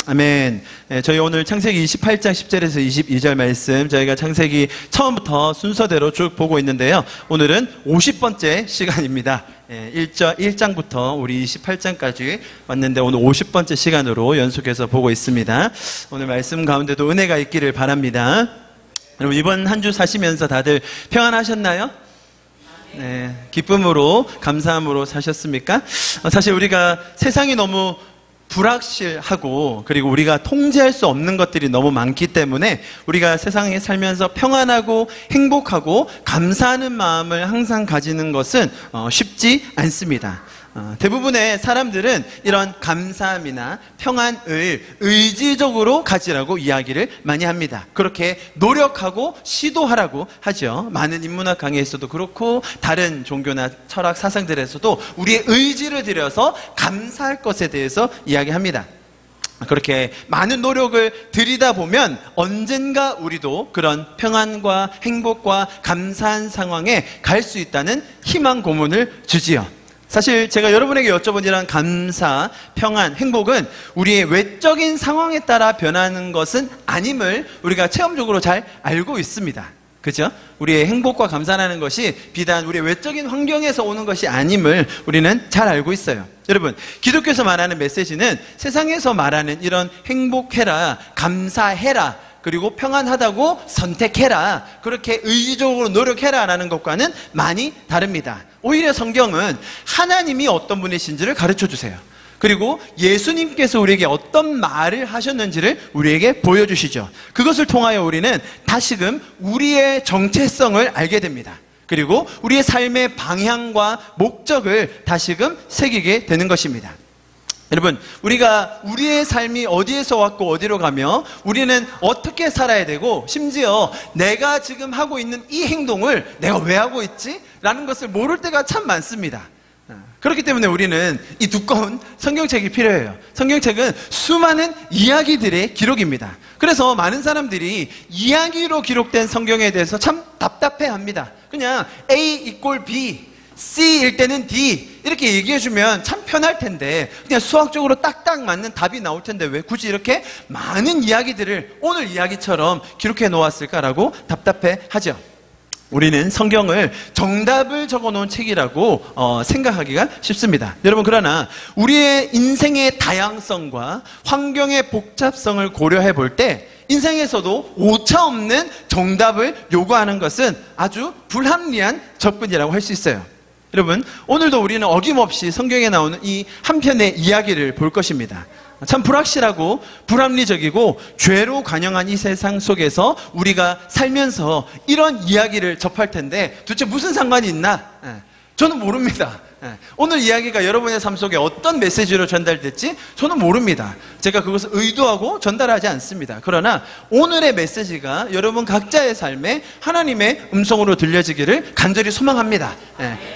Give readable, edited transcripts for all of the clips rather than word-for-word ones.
아멘. 저희 오늘 창세기 28장 10절에서 22절 말씀, 저희가 창세기 처음부터 순서대로 쭉 보고 있는데요. 오늘은 50번째 시간입니다. 1장부터 우리 28장까지 왔는데 오늘 50번째 시간으로 연속해서 보고 있습니다. 오늘 말씀 가운데도 은혜가 있기를 바랍니다. 여러분, 이번 한 주 사시면서 다들 평안하셨나요? 네, 기쁨으로, 감사함으로 사셨습니까? 사실 우리가 세상이 너무 불확실하고, 그리고 우리가 통제할 수 없는 것들이 너무 많기 때문에 우리가 세상에 살면서 평안하고 행복하고 감사하는 마음을 항상 가지는 것은 쉽지 않습니다. 대부분의 사람들은 이런 감사함이나 평안을 의지적으로 가지라고 이야기를 많이 합니다. 그렇게 노력하고 시도하라고 하죠. 많은 인문학 강의에서도 그렇고 다른 종교나 철학 사상들에서도 우리의 의지를 들여서 감사할 것에 대해서 이야기합니다. 그렇게 많은 노력을 들이다 보면 언젠가 우리도 그런 평안과 행복과 감사한 상황에 갈 수 있다는 희망 고문을 주지요. 사실 제가 여러분에게 여쭤본 이런 감사, 평안, 행복은 우리의 외적인 상황에 따라 변하는 것은 아님을 우리가 체험적으로 잘 알고 있습니다. 그죠? 우리의 행복과 감사라는 것이 비단 우리의 외적인 환경에서 오는 것이 아님을 우리는 잘 알고 있어요. 여러분, 기독교에서 말하는 메시지는 세상에서 말하는 이런 행복해라, 감사해라, 그리고 평안하다고 선택해라, 그렇게 의지적으로 노력해라 라는 것과는 많이 다릅니다. 오히려 성경은 하나님이 어떤 분이신지를 가르쳐 주세요. 그리고 예수님께서 우리에게 어떤 말을 하셨는지를 우리에게 보여주시죠. 그것을 통하여 우리는 다시금 우리의 정체성을 알게 됩니다. 그리고 우리의 삶의 방향과 목적을 다시금 새기게 되는 것입니다. 여러분, 우리가 우리의 삶이 어디에서 왔고 어디로 가며 우리는 어떻게 살아야 되고, 심지어 내가 지금 하고 있는 이 행동을 내가 왜 하고 있지? 라는 것을 모를 때가 참 많습니다. 그렇기 때문에 우리는 이 두꺼운 성경책이 필요해요. 성경책은 수많은 이야기들의 기록입니다. 그래서 많은 사람들이 이야기로 기록된 성경에 대해서 참 답답해합니다. 그냥 A = B, C일 때는 D 이렇게 얘기해주면 참 편할 텐데, 그냥 수학적으로 딱딱 맞는 답이 나올 텐데 왜 굳이 이렇게 많은 이야기들을 오늘 이야기처럼 기록해 놓았을까라고 답답해하죠. 우리는 성경을 정답을 적어놓은 책이라고 생각하기가 쉽습니다. 여러분, 그러나 우리의 인생의 다양성과 환경의 복잡성을 고려해 볼 때 인생에서도 오차없는 정답을 요구하는 것은 아주 불합리한 접근이라고 할 수 있어요. 여러분, 오늘도 우리는 어김없이 성경에 나오는 이 한 편의 이야기를 볼 것입니다. 참 불확실하고 불합리적이고 죄로 관영한 이 세상 속에서 우리가 살면서 이런 이야기를 접할 텐데 도대체 무슨 상관이 있나? 저는 모릅니다. 오늘 이야기가 여러분의 삶 속에 어떤 메시지로 전달될지 저는 모릅니다. 제가 그것을 의도하고 전달하지 않습니다. 그러나 오늘의 메시지가 여러분 각자의 삶에 하나님의 음성으로 들려지기를 간절히 소망합니다.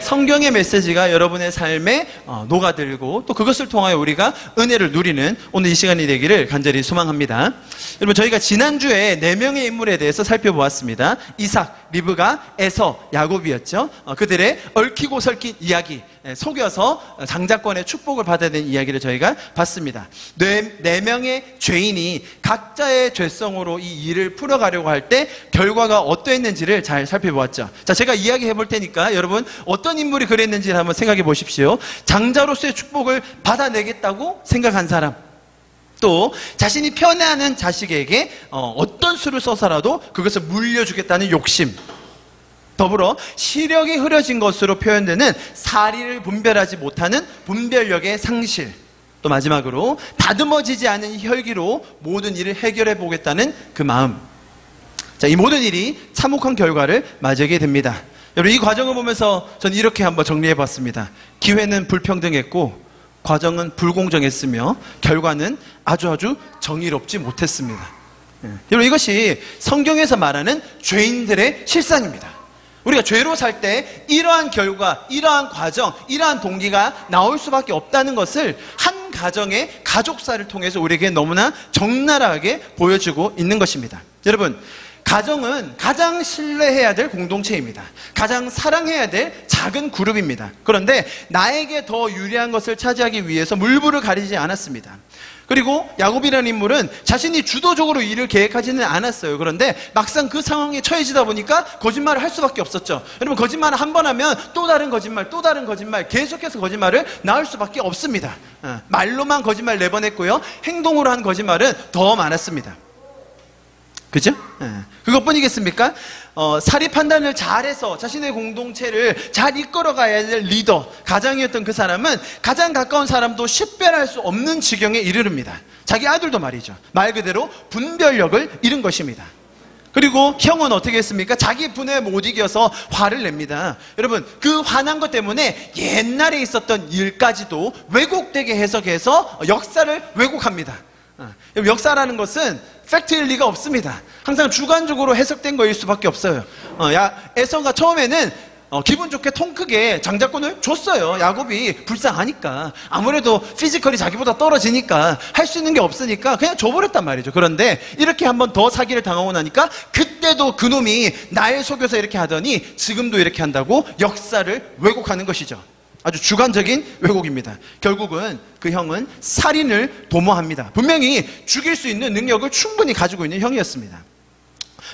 성경의 메시지가 여러분의 삶에 녹아들고 또 그것을 통하여 우리가 은혜를 누리는 오늘 이 시간이 되기를 간절히 소망합니다. 여러분, 저희가 지난주에 4명의 인물에 대해서 살펴보았습니다. 이삭, 리브가, 에서, 야곱이었죠. 그들의 얽히고 설킨 이야기, 속여서 장자권의 축복을 받아야 되는 이야기를 저희가 봤습니다. 네 명의 죄인이 각자의 죄성으로 이 일을 풀어가려고 할 때 결과가 어떠했는지를 잘 살펴보았죠. 자, 제가 이야기해 볼 테니까 여러분 어떤 인물이 그랬는지를 한번 생각해 보십시오. 장자로서의 축복을 받아내겠다고 생각한 사람, 또 자신이 편애하는 자식에게 어떤 수를 써서라도 그것을 물려주겠다는 욕심, 더불어 시력이 흐려진 것으로 표현되는 사리를 분별하지 못하는 분별력의 상실, 또 마지막으로 다듬어지지 않은 혈기로 모든 일을 해결해 보겠다는 그 마음. 자, 이 모든 일이 참혹한 결과를 맞이하게 됩니다. 여러분, 이 과정을 보면서 저는 이렇게 한번 정리해 봤습니다. 기회는 불평등했고 과정은 불공정했으며 결과는 아주 정의롭지 못했습니다. 여러분, 이것이 성경에서 말하는 죄인들의 실상입니다. 우리가 죄로 살 때 이러한 결과, 이러한 과정, 이러한 동기가 나올 수밖에 없다는 것을 한 가정의 가족사를 통해서 우리에게 너무나 적나라하게 보여주고 있는 것입니다. 여러분, 가정은 가장 신뢰해야 될 공동체입니다. 가장 사랑해야 될 작은 그룹입니다. 그런데 나에게 더 유리한 것을 차지하기 위해서 물불을 가리지 않았습니다. 그리고 야곱이라는 인물은 자신이 주도적으로 일을 계획하지는 않았어요. 그런데 막상 그 상황에 처해지다 보니까 거짓말을 할 수밖에 없었죠. 여러분, 거짓말을 한 번 하면 또 다른 거짓말, 또 다른 거짓말, 계속해서 거짓말을 낳을 수밖에 없습니다. 말로만 거짓말 4번 했고요, 행동으로 한 거짓말은 더 많았습니다. 그죠? 그것뿐이겠습니까? 사리 판단을 잘해서 자신의 공동체를 잘 이끌어가야 될 리더, 가장이었던 그 사람은 가장 가까운 사람도 식별할 수 없는 지경에 이르릅니다. 자기 아들도 말이죠. 말 그대로 분별력을 잃은 것입니다. 그리고 형은 어떻게 했습니까? 자기 분에 못 이겨서 화를 냅니다. 여러분, 그 화난 것 때문에 옛날에 있었던 일까지도 왜곡되게 해석해서 역사를 왜곡합니다. 역사라는 것은 팩트일 리가 없습니다. 항상 주관적으로 해석된 거일 수밖에 없어요. 에서가 처음에는 기분 좋게 통 크게 장자권을 줬어요. 야곱이 불쌍하니까, 아무래도 피지컬이 자기보다 떨어지니까 할 수 있는 게 없으니까 그냥 줘버렸단 말이죠. 그런데 이렇게 한번 더 사기를 당하고 나니까 그때도 그놈이 날 속여서 이렇게 하더니 지금도 이렇게 한다고 역사를 왜곡하는 것이죠. 아주 주관적인 왜곡입니다. 결국은 그 형은 살인을 도모합니다. 분명히 죽일 수 있는 능력을 충분히 가지고 있는 형이었습니다.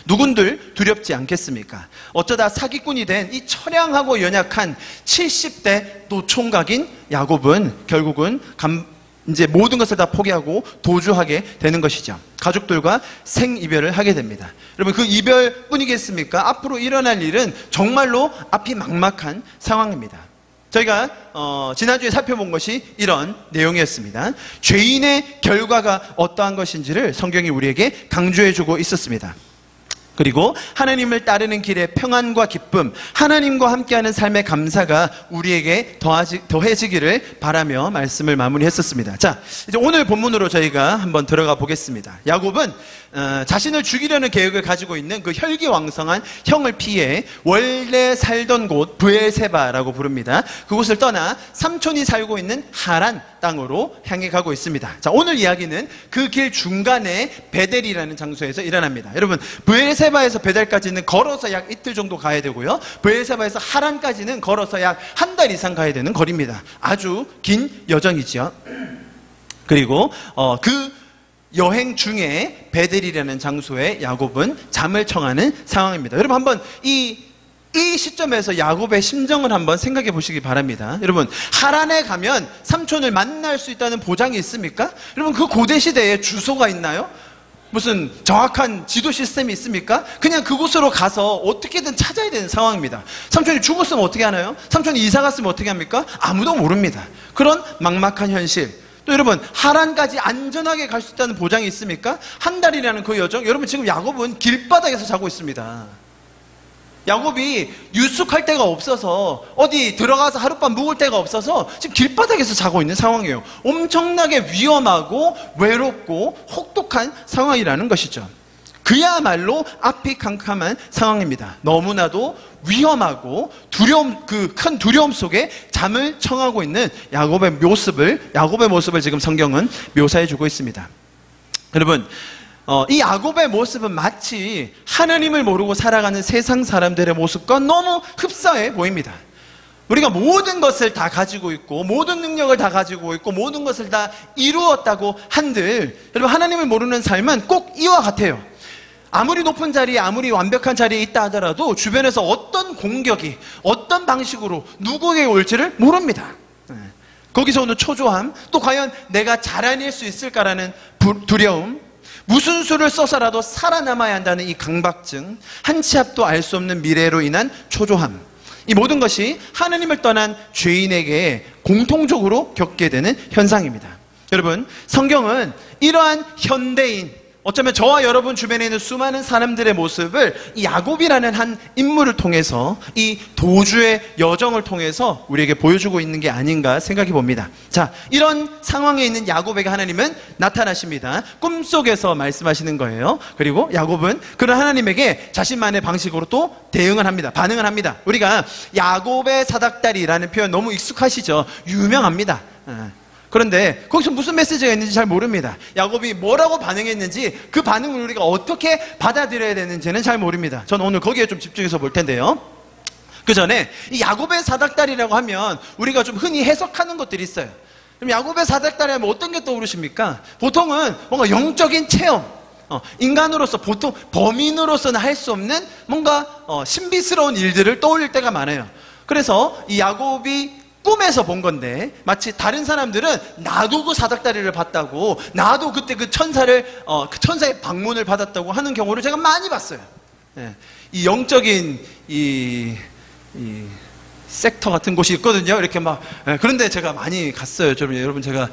누군들 두렵지 않겠습니까? 어쩌다 사기꾼이 된 이 처량하고 연약한 70대 노총각인 야곱은 결국은 이제 모든 것을 다 포기하고 도주하게 되는 것이죠. 가족들과 생이별을 하게 됩니다. 여러분, 그 이별뿐이겠습니까? 앞으로 일어날 일은 정말로 앞이 막막한 상황입니다. 저희가 지난주에 살펴본 것이 이런 내용이었습니다. 죄인의 결과가 어떠한 것인지를 성경이 우리에게 강조해주고 있었습니다. 그리고 하나님을 따르는 길에 평안과 기쁨, 하나님과 함께하는 삶의 감사가 우리에게 더해지기를 바라며 말씀을 마무리했었습니다. 자, 이제 오늘 본문으로 저희가 한번 들어가 보겠습니다. 야곱은 자신을 죽이려는 계획을 가지고 있는 그 혈기왕성한 형을 피해 원래 살던 곳 브엘세바라고 부릅니다. 그곳을 떠나 삼촌이 살고 있는 하란 땅으로 향해 가고 있습니다. 자, 오늘 이야기는 그 길 중간에 베델이라는 장소에서 일어납니다. 여러분, 브엘세바에서 베델까지는 걸어서 약 이틀 정도 가야 되고요, 브엘세바에서 하란까지는 걸어서 약 한 달 이상 가야 되는 거리입니다. 아주 긴 여정이죠. 그리고 그 여행 중에 베델이라는 장소에 야곱은 잠을 청하는 상황입니다. 여러분, 한번 이 시점에서 야곱의 심정을 한번 생각해 보시기 바랍니다. 여러분, 하란에 가면 삼촌을 만날 수 있다는 보장이 있습니까? 여러분, 그 고대 시대에 주소가 있나요? 무슨 정확한 지도 시스템이 있습니까? 그냥 그곳으로 가서 어떻게든 찾아야 되는 상황입니다. 삼촌이 죽었으면 어떻게 하나요? 삼촌이 이사 갔으면 어떻게 합니까? 아무도 모릅니다. 그런 막막한 현실. 또 여러분, 하란까지 안전하게 갈 수 있다는 보장이 있습니까? 한 달이라는 그 여정. 여러분, 지금 야곱은 길바닥에서 자고 있습니다. 야곱이 유숙할 데가 없어서, 어디 들어가서 하룻밤 묵을 데가 없어서 지금 길바닥에서 자고 있는 상황이에요. 엄청나게 위험하고 외롭고 혹독한 상황이라는 것이죠. 그야말로 앞이 캄캄한 상황입니다. 너무나도 위험하고 그 큰 두려움 속에 잠을 청하고 있는 야곱의 모습을 지금 성경은 묘사해주고 있습니다. 여러분, 이 야곱의 모습은 마치 하나님을 모르고 살아가는 세상 사람들의 모습과 너무 흡사해 보입니다. 우리가 모든 것을 다 가지고 있고, 모든 능력을 다 가지고 있고, 모든 것을 다 이루었다고 한들, 여러분, 하나님을 모르는 삶은 꼭 이와 같아요. 아무리 높은 자리에, 아무리 완벽한 자리에 있다 하더라도 주변에서 어떤 공격이 어떤 방식으로 누구에게 올지를 모릅니다. 거기서 오는 초조함, 또 과연 내가 잘해낼 수 있을까라는 두려움, 무슨 수를 써서라도 살아남아야 한다는 이 강박증, 한 치 앞도 알 수 없는 미래로 인한 초조함, 이 모든 것이 하나님을 떠난 죄인에게 공통적으로 겪게 되는 현상입니다. 여러분, 성경은 이러한 현대인, 어쩌면 저와 여러분 주변에 있는 수많은 사람들의 모습을 이 야곱이라는 한 인물을 통해서, 이 도주의 여정을 통해서 우리에게 보여주고 있는 게 아닌가 생각해 봅니다. 자, 이런 상황에 있는 야곱에게 하나님은 나타나십니다. 꿈속에서 말씀하시는 거예요. 그리고 야곱은 그런 하나님에게 자신만의 방식으로 또 대응을 합니다. 반응을 합니다. 우리가 야곱의 사닥다리라는 표현 너무 익숙하시죠? 유명합니다. 그런데 거기서 무슨 메시지가 있는지 잘 모릅니다. 야곱이 뭐라고 반응했는지, 그 반응을 우리가 어떻게 받아들여야 되는지는 잘 모릅니다. 저는 오늘 거기에 좀 집중해서 볼 텐데요. 그 전에 이 야곱의 사닥다리라고 하면 우리가 좀 흔히 해석하는 것들이 있어요. 그럼 야곱의 사닥다리 하면 어떤 게 떠오르십니까? 보통은 뭔가 영적인 체험, 인간으로서 보통 범인으로서는 할 수 없는 뭔가 신비스러운 일들을 떠올릴 때가 많아요. 그래서 이 야곱이 꿈에서 본 건데, 마치 다른 사람들은 나도 그 사닥다리를 봤다고, 나도 그때 그 천사의 방문을 받았다고 하는 경우를 제가 많이 봤어요. 이 영적인 이 섹터 같은 곳이 있거든요. 이렇게 막. 그런데 제가 많이 갔어요. 여러분 제가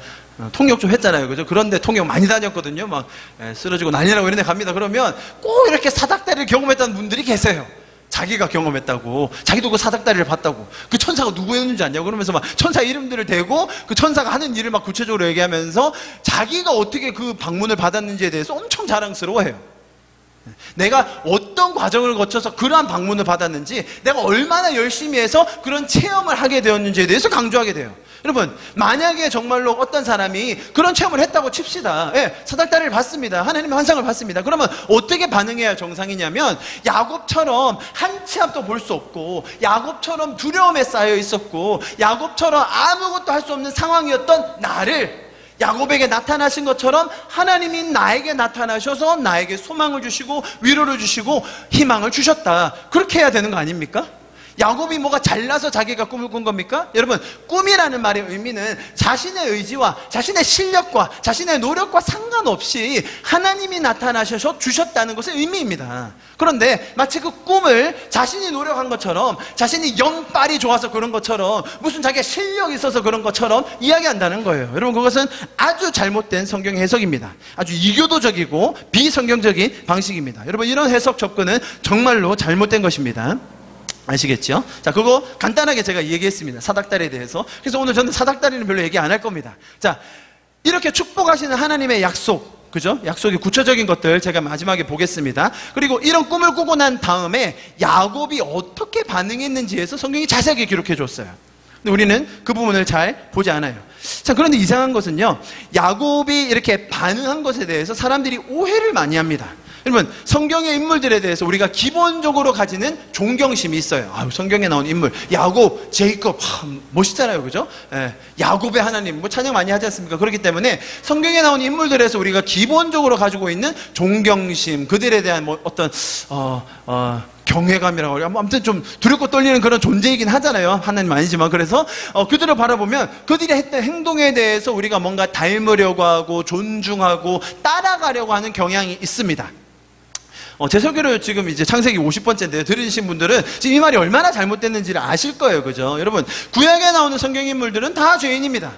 통역 좀 했잖아요. 그죠? 그런데 통역 많이 다녔거든요. 막 쓰러지고 난리나고 이런 데 갑니다. 그러면 꼭 이렇게 사닥다리를 경험했다는 분들이 계세요. 자기가 경험했다고, 자기도 그 사닥다리를 봤다고, 그 천사가 누구였는지 아냐고 그러면서 막 천사 이름들을 대고 그 천사가 하는 일을 막 구체적으로 얘기하면서 자기가 어떻게 그 방문을 받았는지에 대해서 엄청 자랑스러워해요. 내가 어떤 과정을 거쳐서 그러한 방문을 받았는지, 내가 얼마나 열심히 해서 그런 체험을 하게 되었는지에 대해서 강조하게 돼요. 여러분, 만약에 정말로 어떤 사람이 그런 체험을 했다고 칩시다. 사닥다리를 봤습니다. 하나님의 환상을 봤습니다. 그러면 어떻게 반응해야 정상이냐면, 야곱처럼 한 치 앞도 볼 수 없고, 야곱처럼 두려움에 쌓여 있었고, 야곱처럼 아무것도 할 수 없는 상황이었던 나를 야곱에게 나타나신 것처럼 하나님이 나에게 나타나셔서 나에게 소망을 주시고 위로를 주시고 희망을 주셨다. 그렇게 해야 되는 거 아닙니까? 야곱이 뭐가 잘나서 자기가 꿈을 꾼 겁니까? 여러분, 꿈이라는 말의 의미는 자신의 의지와 자신의 실력과 자신의 노력과 상관없이 하나님이 나타나셔서 주셨다는 것의 의미입니다. 그런데 마치 그 꿈을 자신이 노력한 것처럼, 자신이 영빨이 좋아서 그런 것처럼, 무슨 자기가 실력이 있어서 그런 것처럼 이야기한다는 거예요. 여러분, 그것은 아주 잘못된 성경 해석입니다. 아주 이교도적이고 비성경적인 방식입니다. 여러분, 이런 해석 접근은 정말로 잘못된 것입니다. 아시겠죠? 자, 그거 간단하게 제가 얘기했습니다. 사닥다리에 대해서. 그래서 오늘 저는 사닥다리는 별로 얘기 안 할 겁니다. 자, 이렇게 축복하시는 하나님의 약속, 그죠? 약속의 구체적인 것들 제가 마지막에 보겠습니다. 그리고 이런 꿈을 꾸고 난 다음에 야곱이 어떻게 반응했는지에서 성경이 자세하게 기록해 줬어요. 근데 우리는 그 부분을 잘 보지 않아요. 자, 그런데 이상한 것은요, 야곱이 이렇게 반응한 것에 대해서 사람들이 오해를 많이 합니다. 여러분, 성경의 인물들에 대해서 우리가 기본적으로 가지는 존경심이 있어요. 성경에 나온 인물, 야곱, 제이콥, 멋있잖아요, 그죠? 야곱의 하나님, 뭐 찬양 많이 하지 않습니까? 그렇기 때문에 성경에 나온 인물들에서 우리가 기본적으로 가지고 있는 존경심, 그들에 대한 뭐 어떤 경외감이라고 하고, 아무튼 좀 두렵고 떨리는 그런 존재이긴 하잖아요. 하나님 아니지만. 그래서 그들을 바라보면 그들이 했던 행동에 대해서 우리가 뭔가 닮으려고 하고 존중하고 따라가려고 하는 경향이 있습니다. 제 설교를 지금 이제 창세기 50번째인데요. 들으신 분들은 지금 이 말이 얼마나 잘못됐는지를 아실 거예요. 그죠? 여러분, 구약에 나오는 성경 인물들은 다 죄인입니다.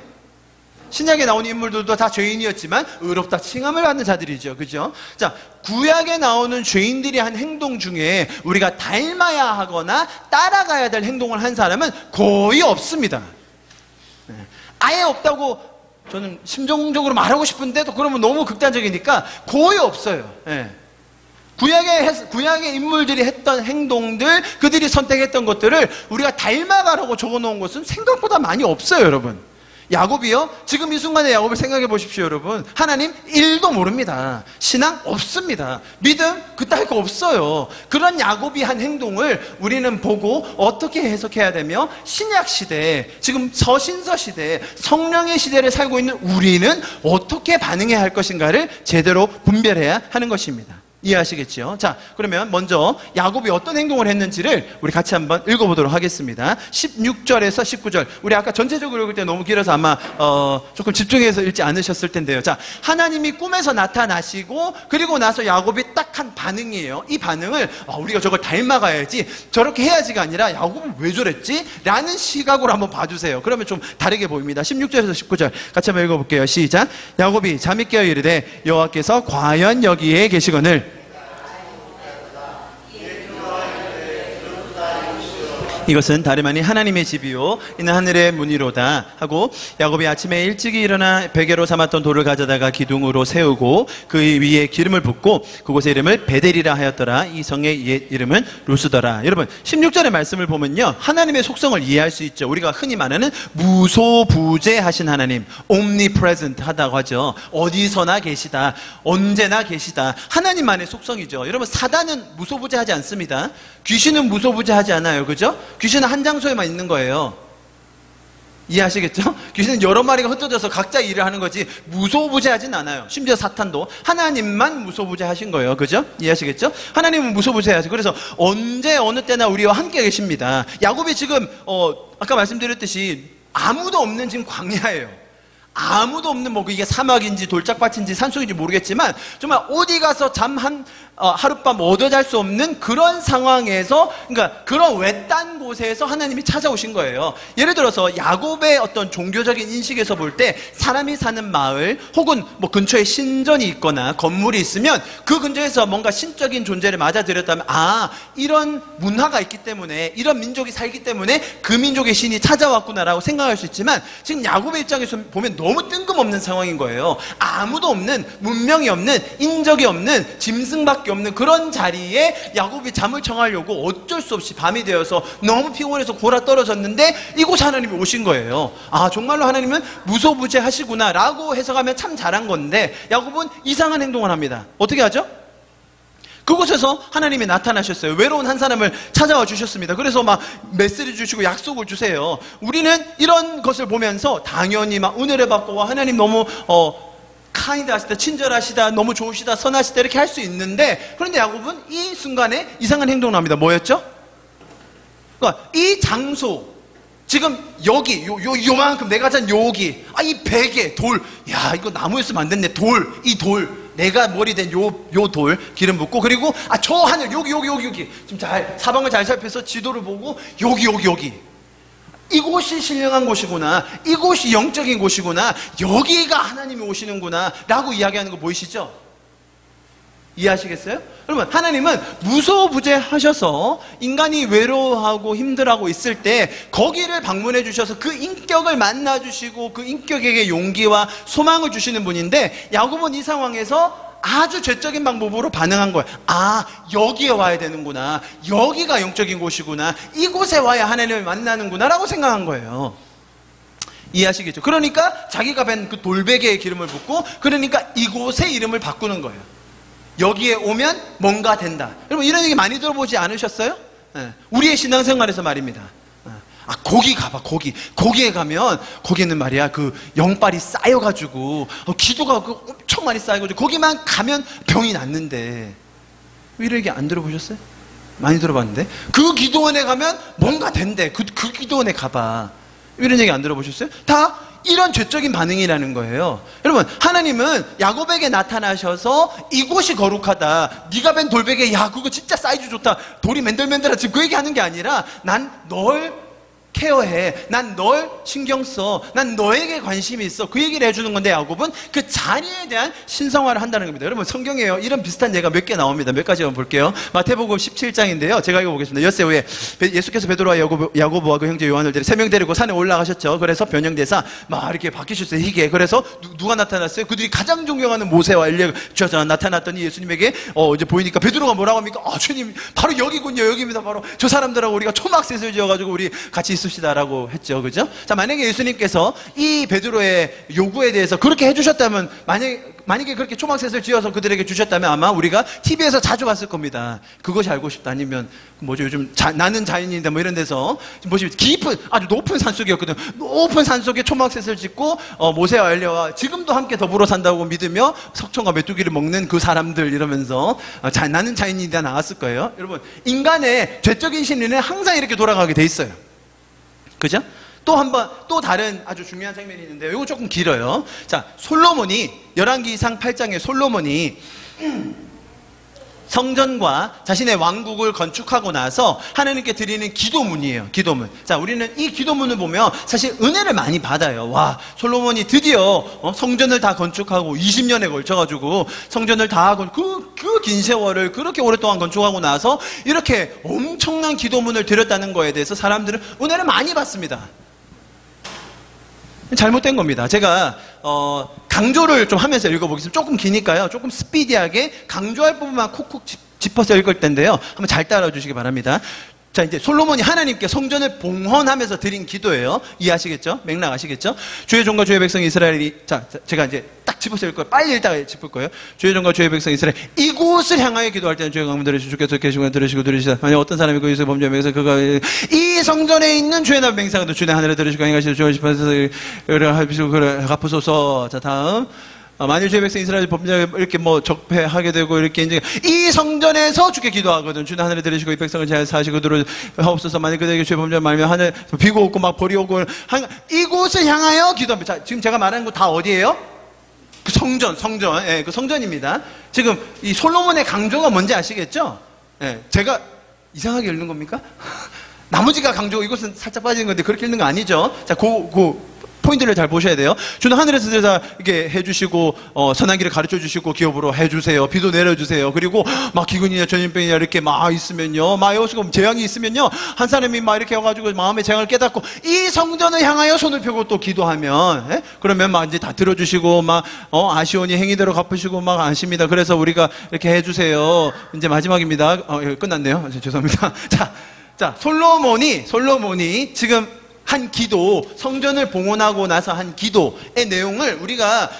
신약에 나오는 인물들도 다 죄인이었지만 의롭다 칭함을 받는 자들이죠. 그죠? 자, 구약에 나오는 죄인들이 한 행동 중에 우리가 닮아야 하거나 따라가야 될 행동을 한 사람은 거의 없습니다. 아예 없다고 저는 심정적으로 말하고 싶은데, 또 그러면 너무 극단적이니까 거의 없어요. 구약의 인물들이 했던 행동들, 그들이 선택했던 것들을 우리가 닮아가라고 적어놓은 것은 생각보다 많이 없어요, 여러분. 야곱이요? 지금 이 순간에 야곱을 생각해 보십시오, 여러분. 하나님 1도 모릅니다. 신앙 없습니다. 믿음 그따위 거 없어요. 그런 야곱이 한 행동을 우리는 보고 어떻게 해석해야 되며, 신약 시대, 지금 서신서 시대, 성령의 시대를 살고 있는 우리는 어떻게 반응해야 할 것인가를 제대로 분별해야 하는 것입니다. 이해하시겠죠? 자, 그러면 먼저 야곱이 어떤 행동을 했는지를 우리 같이 한번 읽어보도록 하겠습니다. 16절에서 19절. 우리 아까 전체적으로 읽을 때 너무 길어서 아마 조금 집중해서 읽지 않으셨을 텐데요. 자, 하나님이 꿈에서 나타나시고 그리고 나서 야곱이 딱 한 반응이에요. 이 반응을 우리가 저걸 닮아가야지, 저렇게 해야지가 아니라 야곱은 왜 저랬지? 라는 시각으로 한번 봐주세요. 그러면 좀 다르게 보입니다. 16절에서 19절 같이 한번 읽어볼게요. 시작. 야곱이 잠이 깨어 이르되 여호와께서 과연 여기에 계시거늘 이것은 다름 아닌 하나님의 집이요 이는 하늘의 문이로다 하고, 야곱이 아침에 일찍이 일어나 베개로 삼았던 돌을 가져다가 기둥으로 세우고 그 위에 기름을 붓고 그곳의 이름을 베델이라 하였더라. 이 성의 옛 이름은 루스더라. 여러분, 16절의 말씀을 보면요, 하나님의 속성을 이해할 수 있죠. 우리가 흔히 말하는 무소부재하신 하나님, omnipresent 하다고 하죠. 어디서나 계시다, 언제나 계시다. 하나님만의 속성이죠. 여러분, 사단은 무소부재하지 않습니다. 귀신은 무소부재하지 않아요. 그죠? 귀신은 한 장소에만 있는 거예요. 이해하시겠죠? 귀신은 여러 마리가 흩어져서 각자 일을 하는 거지 무소부재하진 않아요. 심지어 사탄도 하나님만 무소부재하신 거예요. 그죠? 이해하시겠죠? 하나님은 무소부재하지. 그래서 언제 어느 때나 우리와 함께 계십니다. 야곱이 지금 아까 말씀드렸듯이 아무도 없는 지금 광야예요. 아무도 없는 뭐 이게 사막인지 돌짝밭인지 산속인지 모르겠지만 정말 어디 가서 잠 하룻밤 얻어 잘 수 없는 그런 상황에서, 그러니까 그런 외딴 곳에서 하나님이 찾아오신 거예요. 예를 들어서 야곱의 어떤 종교적인 인식에서 볼 때 사람이 사는 마을 혹은 뭐 근처에 신전이 있거나 건물이 있으면 그 근처에서 뭔가 신적인 존재를 맞아들였다면 이런 문화가 있기 때문에 이런 민족이 살기 때문에 그 민족의 신이 찾아왔구나라고 생각할 수 있지만 지금 야곱의 입장에서 보면 너무 뜬금없는 상황인 거예요. 아무도 없는, 문명이 없는, 인적이 없는, 짐승밖에 없는 그런 자리에 야곱이 잠을 청하려고 어쩔 수 없이 밤이 되어서 너무 피곤해서 골아 떨어졌는데 이곳에 하나님이 오신 거예요. 정말로 하나님은 무소부재하시구나 라고 해석하면 참 잘한 건데 야곱은 이상한 행동을 합니다. 어떻게 하죠? 그곳에서 하나님이 나타나셨어요. 외로운 한 사람을 찾아와 주셨습니다. 그래서 막 메시지 주시고 약속을 주세요. 우리는 이런 것을 보면서 당연히 막 은혜를 받고 하나님 너무 카인드하시다, 친절하시다, 너무 좋으시다, 선하시다 이렇게 할 수 있는데, 그런데 야곱은 이 순간에 이상한 행동을 합니다. 뭐였죠? 그러니까 이 장소, 지금 여기 요만큼 내가 잔 여기, 이 베개, 돌, 야 이거 나무였으면 안 됐네. 이 돌, 내가 머리 된 요 돌 기름 붓고, 그리고 저 하늘 여기 지금 잘 사방을 잘 살펴서 지도를 보고 여기 이곳이 신령한 곳이구나, 이곳이 영적인 곳이구나, 여기가 하나님이 오시는구나 라고 이야기하는 거 보이시죠? 이해하시겠어요? 여러분, 하나님은 무소부재하셔서 인간이 외로워하고 힘들어하고 있을 때 거기를 방문해 주셔서 그 인격을 만나 주시고 그 인격에게 용기와 소망을 주시는 분인데, 야곱은 이 상황에서 아주 죄적인 방법으로 반응한 거예요. 여기에 와야 되는구나, 여기가 영적인 곳이구나, 이곳에 와야 하나님을 만나는구나 라고 생각한 거예요. 이해하시겠죠? 그러니까 자기가 벤 그 돌베개에 기름을 붓고, 그러니까 이곳의 이름을 바꾸는 거예요. 여기에 오면 뭔가 된다. 여러분, 이런 얘기 많이 들어보지 않으셨어요? 우리의 신앙생활에서 말입니다. 거기 가봐, 거기에 가면 거기는 말이야 그 영빨이 쌓여가지고 기도가 엄청 많이 쌓여가지고 거기만 가면 병이 낫는데, 이런 얘기 안 들어보셨어요? 많이 들어봤는데. 그 기도원에 가면 뭔가 된대. 그 기도원에 가봐. 이런 얘기 안 들어보셨어요? 다 이런 죄적인 반응이라는 거예요. 여러분, 하나님은 야곱에게 나타나셔서 이곳이 거룩하다, 네가 벤 돌베개, 야 그거 진짜 사이즈 좋다, 돌이 맨들맨들하다, 지금 그 얘기하는 게 아니라 난 널 케어해, 난 널 신경 써, 난 너에게 관심이 있어, 그 얘기를 해주는 건데, 야곱은 그 자리에 대한 신성화를 한다는 겁니다. 여러분, 성경에요 이런 비슷한 예가 몇 개 나옵니다. 몇 가지 한번 볼게요. 마태복음 17장인데요 제가 읽어보겠습니다. 엿새 후에 예수께서 베드로와 야고보와 그 형제 요한을 데리고 3명 데리고 산에 올라가셨죠. 그래서 변형대사 막 이렇게 바뀌셨어요, 희게. 그래서 누가 나타났어요? 그들이 가장 존경하는 모세와 엘리야가 나타났더니 예수님에게 이제 보이니까 베드로가 뭐라고 합니까? 주님, 바로 여기군요, 여기입니다. 바로 저 사람들하고 우리가 초막셋을 지어가지고 우리 같이 있읍시다라고 했죠. 그죠? 자, 만약에 예수님께서 이 베드로의 요구에 대해서 그렇게 해주셨다면, 만약에 그렇게 초막셋을 지어서 그들에게 주셨다면 아마 우리가 TV에서 자주 봤을 겁니다. 그것이 알고 싶다, 아니면 요즘 나는 자연인이다 뭐 이런 데서 보시면 깊은 아주 높은 산속이었거든. 높은 산속에 초막셋을 짓고 모세와 엘리야와 지금도 함께 더불어 산다고 믿으며 석청과 메뚜기를 먹는 그 사람들 이러면서 나는 자연인이다 나왔을 거예요. 여러분, 인간의 죄적인 심리는 항상 이렇게 돌아가게 돼 있어요. 그죠? 또 다른 아주 중요한 장면이 있는데, 이거 조금 길어요. 자, 솔로몬이, 열왕기상 8장에 솔로몬이 성전과 자신의 왕국을 건축하고 나서 하나님께 드리는 기도문이에요. 기도문. 자, 우리는 이 기도문을 보면 사실 은혜를 많이 받아요. 와, 솔로몬이 드디어 성전을 다 건축하고 20년에 걸쳐가지고 성전을 다 하고 그 긴 세월을 그렇게 오랫동안 건축하고 나서 이렇게 엄청난 기도문을 드렸다는 거에 대해서 사람들은 은혜를 많이 받습니다. 잘못된 겁니다. 제가 강조를 좀 하면서 읽어보겠습니다. 조금 기니까요, 조금 스피디하게 강조할 부분만 콕콕 짚어서 읽을 텐데요, 한번 잘 따라와 주시기 바랍니다. 자, 이제 솔로몬이 하나님께 성전을 봉헌하면서 드린 기도예요. 이해하시겠죠? 맥락 아시겠죠? 주의 종과 주의 백성 이스라엘이, 자, 제가 이제 딱 짚으실 거예요. 빨리 읽다가 짚을 거예요. 주의 종과 주의 백성 이스라엘, 이곳을 향하여 기도할 때는 주의 강문 들으시고 주께서 계시고 들으시고 들으시다. 만약 어떤 사람이 그 이스라엘 범죄하면서 그가 이 성전에 있는 주의 나라 맹세하도 주의 하늘에 들으시고 행하시는 주의 싶어서 하시고 갚으소서. 자, 다음. 만일 주의 백성 이스라엘 범죄 이렇게 뭐 적폐하게 되고 이렇게 이제 이 성전에서 주께 기도하거든. 주는 하늘에 들으시고 이 백성을 잘 사시고 들어옵소서. 만일 그들에게 죄 범죄 말면 하늘 비고 오고 막 벌이 오고 이곳을 향하여 기도합니다. 자, 지금 제가 말하는 거 다 어디예요? 그 성전, 예, 그 성전입니다. 지금 이 솔로몬의 강조가 뭔지 아시겠죠? 예, 제가 이상하게 읽는 겁니까? 나머지가 강조, 이것은 살짝 빠지는 건데 그렇게 읽는 거 아니죠? 자, 포인트를 잘 보셔야 돼요. 주는 하늘에서 이렇게 해주시고 선한 길을 가르쳐 주시고 기업으로 해주세요. 비도 내려주세요. 그리고 막 기근이냐 전염병이냐 이렇게 막 있으면요, 막 여기서 재앙이 있으면요, 한 사람이 막 이렇게 와가지고 마음의 재앙을 깨닫고 이 성전을 향하여 손을 펴고 또 기도하면, 예? 그러면 막 이제 다 들어주시고 막 아시온이 행위대로 갚으시고 막 아십니다. 그래서 우리가 이렇게 해주세요. 이제 마지막입니다. 끝났네요. 죄송합니다. 자, 솔로몬이 지금 한 기도, 성전을 봉헌하고 나서 한 기도의 내용을 우리가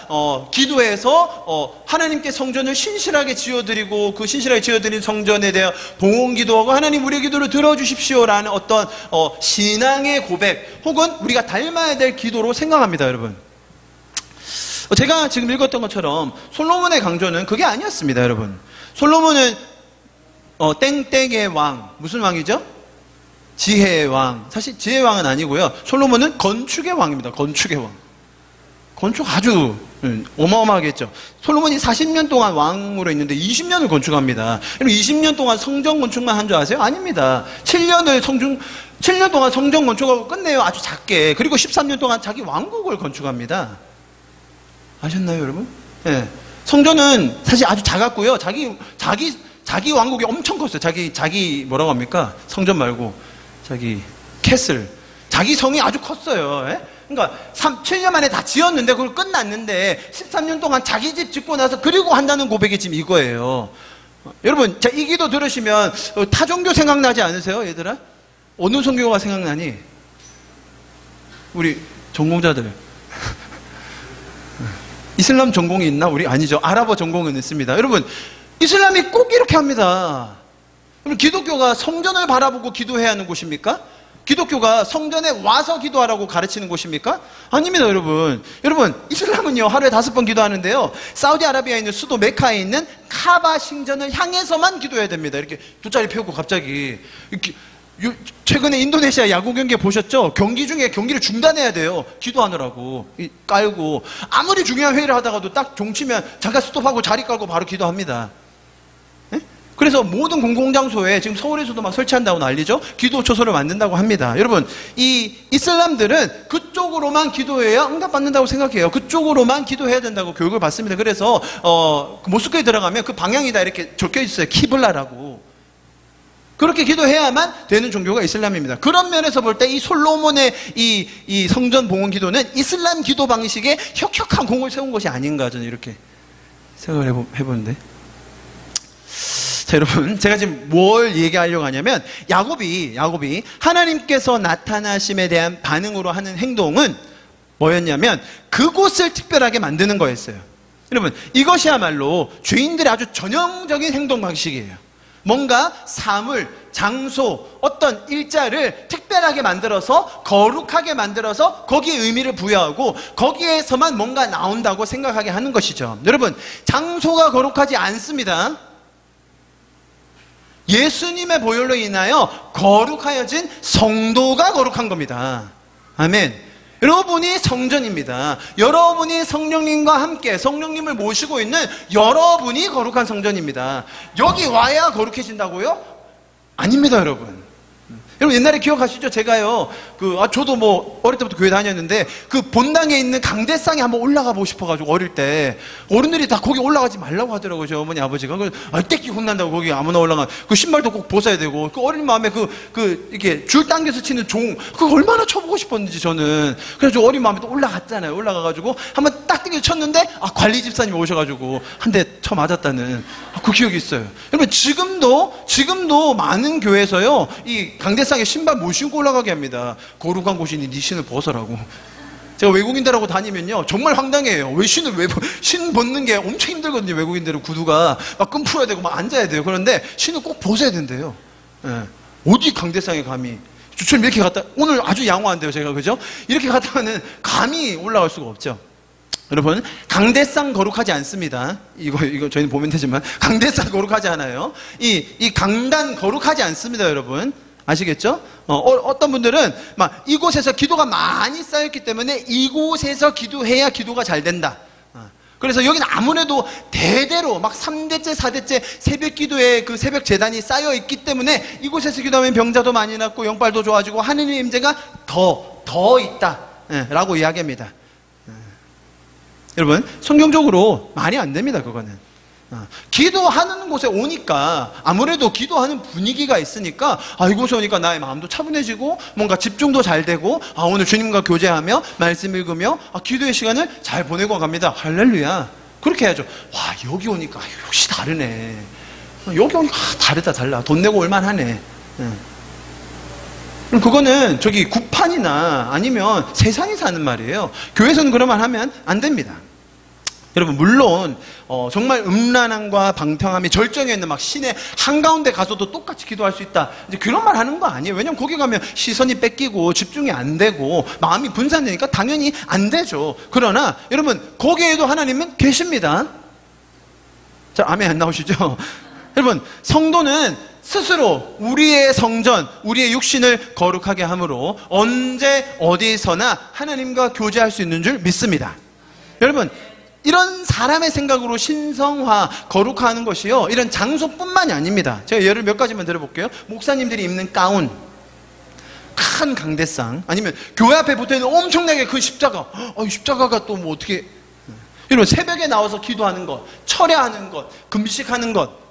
기도해서 하나님께 성전을 신실하게 지어드리고 그 신실하게 지어드린 성전에 대한 봉헌 기도하고 하나님 우리의 기도를 들어주십시오라는 어떤 신앙의 고백 혹은 우리가 닮아야 될 기도로 생각합니다. 여러분, 제가 지금 읽었던 것처럼 솔로몬의 강조는 그게 아니었습니다. 여러분, 솔로몬은 땡땡의 왕, 무슨 왕이죠? 지혜의 왕. 사실 지혜의 왕은 아니고요, 솔로몬은 건축의 왕입니다. 건축의 왕. 건축 아주 어마어마하겠죠. 솔로몬이 40년 동안 왕으로 있는데 20년을 건축합니다. 20년 동안 성전 건축만 한 줄 아세요? 아닙니다. 7년 동안 성전 건축하고 끝내요. 아주 작게. 그리고 13년 동안 자기 왕국을 건축합니다. 아셨나요, 여러분? 네. 성전은 사실 아주 작았고요. 자기 왕국이 엄청 컸어요. 자기 뭐라고 합니까? 성전 말고 자기 캐슬, 자기 성이 아주 컸어요. 예? 그러니까 7년 만에 다 지었는데 그걸 끝났는데 13년 동안 자기 집 짓고 나서 그리고 한다는 고백이 지금 이거예요. 여러분, 자, 이 기도 들으시면 타종교 생각나지 않으세요, 얘들아? 어느 종교가 생각나니? 우리 전공자들. 이슬람 전공이 있나? 우리 아니죠. 아랍어 전공은 있습니다. 여러분, 이슬람이 꼭 이렇게 합니다. 그럼 기독교가 성전을 바라보고 기도해야 하는 곳입니까? 기독교가 성전에 와서 기도하라고 가르치는 곳입니까? 아닙니다, 여러분. 여러분, 이슬람은요, 하루에 5번 기도하는데요, 사우디아라비아에 있는 수도 메카에 있는 카바 신전을 향해서만 기도해야 됩니다. 이렇게 두 자리 펴고 갑자기. 이렇게, 최근에 인도네시아 야구 경기 보셨죠? 경기 중에 경기를 중단해야 돼요. 기도하느라고. 깔고. 아무리 중요한 회의를 하다가도 딱 종치면 잠깐 스톱하고 자리 깔고 바로 기도합니다. 그래서 모든 공공장소에 지금 서울에서도 막 설치한다고 난리죠? 기도 초소를 만든다고 합니다. 여러분, 이 이슬람들은 그쪽으로만 기도해야 응답받는다고 생각해요. 그쪽으로만 기도해야 된다고 교육을 받습니다. 그래서 모스크에 들어가면 그 방향이 다 이렇게 적혀 있어요. 키블라라고. 그렇게 기도해야만 되는 종교가 이슬람입니다. 그런 면에서 볼 때 이 솔로몬의 이 성전 봉헌 기도는 이슬람 기도 방식에 혁혁한 공을 세운 것이 아닌가, 저는 이렇게 생각을 해보는데. 자, 여러분, 제가 지금 뭘 얘기하려고 하냐면, 야곱이 하나님께서 나타나심에 대한 반응으로 하는 행동은 뭐였냐면, 그곳을 특별하게 만드는 거였어요. 여러분, 이것이야말로 죄인들의 아주 전형적인 행동 방식이에요. 뭔가 사물, 장소, 어떤 일자를 특별하게 만들어서, 거룩하게 만들어서 거기에 의미를 부여하고 거기에서만 뭔가 나온다고 생각하게 하는 것이죠. 여러분, 장소가 거룩하지 않습니다. 예수님의 보혈로 인하여 거룩하여진 성도가 거룩한 겁니다. 아멘. 여러분이 성전입니다. 여러분이 성령님과 함께 성령님을 모시고 있는 여러분이 거룩한 성전입니다. 여기 와야 거룩해진다고요? 아닙니다, 여러분. 여러분, 옛날에 기억하시죠? 제가요, 저도 뭐, 어릴 때부터 교회 다녔는데, 그 본당에 있는 강대상에 한번 올라가 보고 싶어가지고, 어릴 때, 어른들이 다 거기 올라가지 말라고 하더라고요, 저희 어머니, 아버지가. 떼끼 혼난다고 거기 아무나 올라가. 그 신발도 꼭 벗어야 되고, 그 어린 마음에 이렇게 줄 당겨서 치는 종, 그거 얼마나 쳐보고 싶었는지, 저는. 그래서 어린 마음에 또 올라갔잖아요. 올라가가지고, 한번 딱 당겨 쳤는데, 관리 집사님이 오셔가지고, 한 대 쳐 맞았다는, 그 기억이 있어요. 여러분, 지금도 많은 교회에서요, 이 이 강대상에 신발 못 신고 올라가게 합니다. 거룩한 곳이니 네 신을 벗어라고. 제가 외국인들하고 다니면요 정말 황당해요. 왜 신을 신 벗는 게 엄청 힘들거든요. 외국인들은 구두가 막 끈 풀어야 되고 막 앉아야 돼요. 그런데 신을 꼭 벗어야 된대요. 예. 어디 강대상에 감히 주처럼 이렇게 갔다 오늘 아주 양호한데요 제가 그죠? 이렇게 갔다가는 감히 올라갈 수가 없죠. 여러분 강대상 거룩하지 않습니다. 이거 저희는 보면 되지만 강대상 거룩하지 않아요. 이 강단 거룩하지 않습니다. 여러분 아시겠죠? 어떤 분들은 막 이곳에서 기도가 많이 쌓였기 때문에 이곳에서 기도해야 기도가 잘 된다. 그래서 여기는 아무래도 대대로 막 3대째 4대째 새벽 기도에 그 새벽 재단이 쌓여 있기 때문에 이곳에서 기도하면 병자도 많이 낫고 영빨도 좋아지고 하느님의 임재가 더 있다 라고 이야기합니다. 여러분 성경적으로 말이 안 됩니다. 그거는 기도하는 곳에 오니까 아무래도 기도하는 분위기가 있으니까 이곳에 오니까 나의 마음도 차분해지고 뭔가 집중도 잘 되고 오늘 주님과 교제하며 말씀 읽으며 기도의 시간을 잘 보내고 갑니다. 할렐루야. 그렇게 해야죠. 와 여기 오니까 역시 다르네. 여기 오니까 달라. 돈 내고 올만하네. 그럼 그거는 저기 구판이나 아니면 세상에서 하는 말이에요. 교회에서는 그런 말 하면 안 됩니다. 여러분 물론 정말 음란함과 방탕함이 절정에 있는 막 시내 한가운데 가서도 똑같이 기도할 수 있다. 이제 그런 말 하는 거 아니에요. 왜냐면 거기 가면 시선이 뺏기고 집중이 안 되고 마음이 분산되니까 당연히 안 되죠. 그러나 여러분 거기에도 하나님은 계십니다. 자, 아멘 안 나오시죠? 여러분 성도는 스스로 우리의 성전, 우리의 육신을 거룩하게 함으로 언제 어디서나 하나님과 교제할 수 있는 줄 믿습니다. 여러분 이런 사람의 생각으로 신성화, 거룩화하는 것이요 이런 장소뿐만이 아닙니다. 제가 예를 몇 가지만 들어볼게요. 목사님들이 입는 가운, 큰 강대상, 아니면 교회 앞에 붙어있는 엄청나게 큰 십자가. 십자가가 또 뭐 어떻게 여러분 새벽에 나와서 기도하는 것, 철야하는 것, 금식하는 것,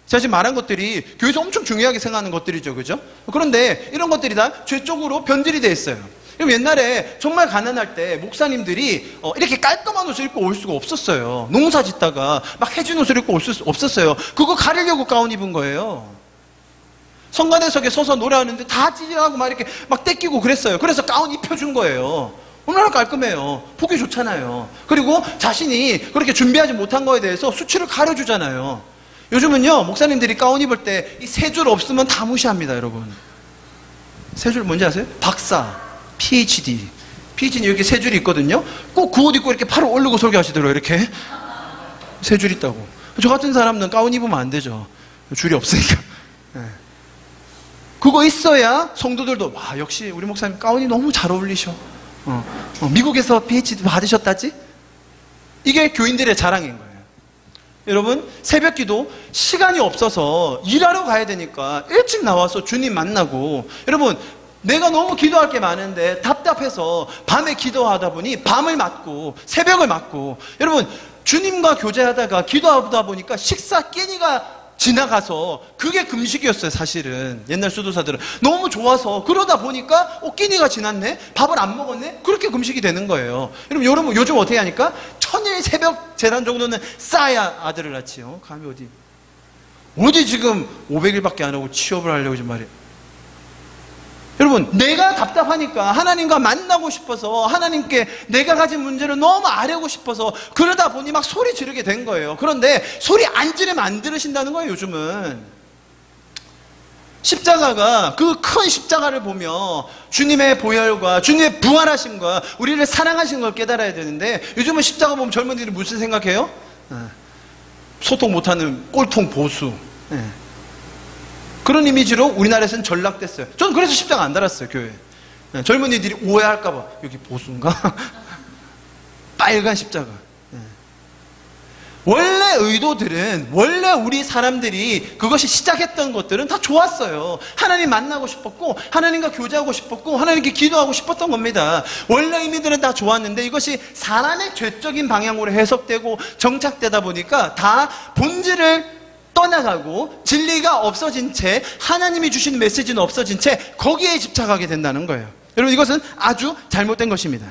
제가 지금 말한 것들이 교회에서 엄청 중요하게 생각하는 것들이죠. 그죠? 그런데 이런 것들이 다 죄 쪽으로 변질이 되어 있어요. 옛날에 정말 가난할 때 목사님들이 이렇게 깔끔한 옷을 입고 올 수가 없었어요. 농사 짓다가 막 해진 옷을 입고 올 수 없었어요. 그거 가리려고 가운 입은 거예요. 성가대석에 서서 노래하는데 다 찌질하고 막 이렇게 막 떼끼고 그랬어요. 그래서 가운 입혀준 거예요. 얼마나 깔끔해요. 보기 좋잖아요. 그리고 자신이 그렇게 준비하지 못한 거에 대해서 수치를 가려주잖아요. 요즘은요 목사님들이 가운 입을 때 이 세 줄 없으면 다 무시합니다. 여러분 세 줄 뭔지 아세요? 박사, PhD는 이렇게 세 줄이 있거든요. 꼭 그 옷 입고 이렇게 팔을 올리고 설교하시더라고요. 이렇게 세 줄 있다고. 저 같은 사람은 가운 입으면 안 되죠. 줄이 없으니까. 그거 있어야 성도들도 와 역시 우리 목사님 가운이 너무 잘 어울리셔. 미국에서 PhD 받으셨다지? 이게 교인들의 자랑인 거예요. 여러분 새벽 기도 시간이 없어서 일하러 가야 되니까 일찍 나와서 주님 만나고, 여러분 내가 너무 기도할 게 많은데 답답해서 밤에 기도하다 보니 밤을 맞고 새벽을 맞고, 여러분 주님과 교제하다가 기도하다 보니까 식사 끼니가 지나가서 그게 금식이었어요. 사실은 옛날 수도사들은 너무 좋아서 그러다 보니까 끼니가 지났네, 밥을 안 먹었네, 그렇게 금식이 되는 거예요. 여러분 요즘 어떻게 하니까 천일 새벽 재단 정도는 쌓아야 아들을 낳지요. 감히 어디 지금 500일밖에 안 하고 취업을 하려고 지금 말이에요. 여러분 내가 답답하니까 하나님과 만나고 싶어서 하나님께 내가 가진 문제를 너무 아뢰고 싶어서 그러다 보니 막 소리 지르게 된 거예요. 그런데 소리 안 지르면 안 들으신다는 거예요. 요즘은 십자가가, 그 큰 십자가를 보며 주님의 보혈과 주님의 부활하심과 우리를 사랑하신 걸 깨달아야 되는데, 요즘은 십자가 보면 젊은이들이 무슨 생각해요? 소통 못하는 꼴통 보수, 그런 이미지로 우리나라에서는 전락됐어요. 저는 그래서 십자가 안 달았어요. 교회에. 젊은이들이 오해할까봐 여기 보수인가? 빨간 십자가. 원래 의도들은, 원래 우리 사람들이 그것이 시작했던 것들은 다 좋았어요. 하나님 만나고 싶었고 하나님과 교제하고 싶었고 하나님께 기도하고 싶었던 겁니다. 원래 의미들은 다 좋았는데 이것이 사람의 죄적인 방향으로 해석되고 정착되다 보니까 다 본질을 떠나가고 진리가 없어진 채, 하나님이 주시는 메시지는 없어진 채 거기에 집착하게 된다는 거예요. 여러분 이것은 아주 잘못된 것입니다.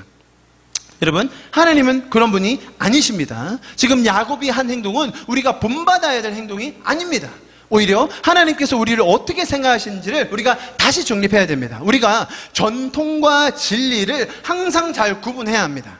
여러분 하나님은 그런 분이 아니십니다. 지금 야곱이 한 행동은 우리가 본받아야 될 행동이 아닙니다. 오히려 하나님께서 우리를 어떻게 생각하시는지를 우리가 다시 정립해야 됩니다. 우리가 전통과 진리를 항상 잘 구분해야 합니다.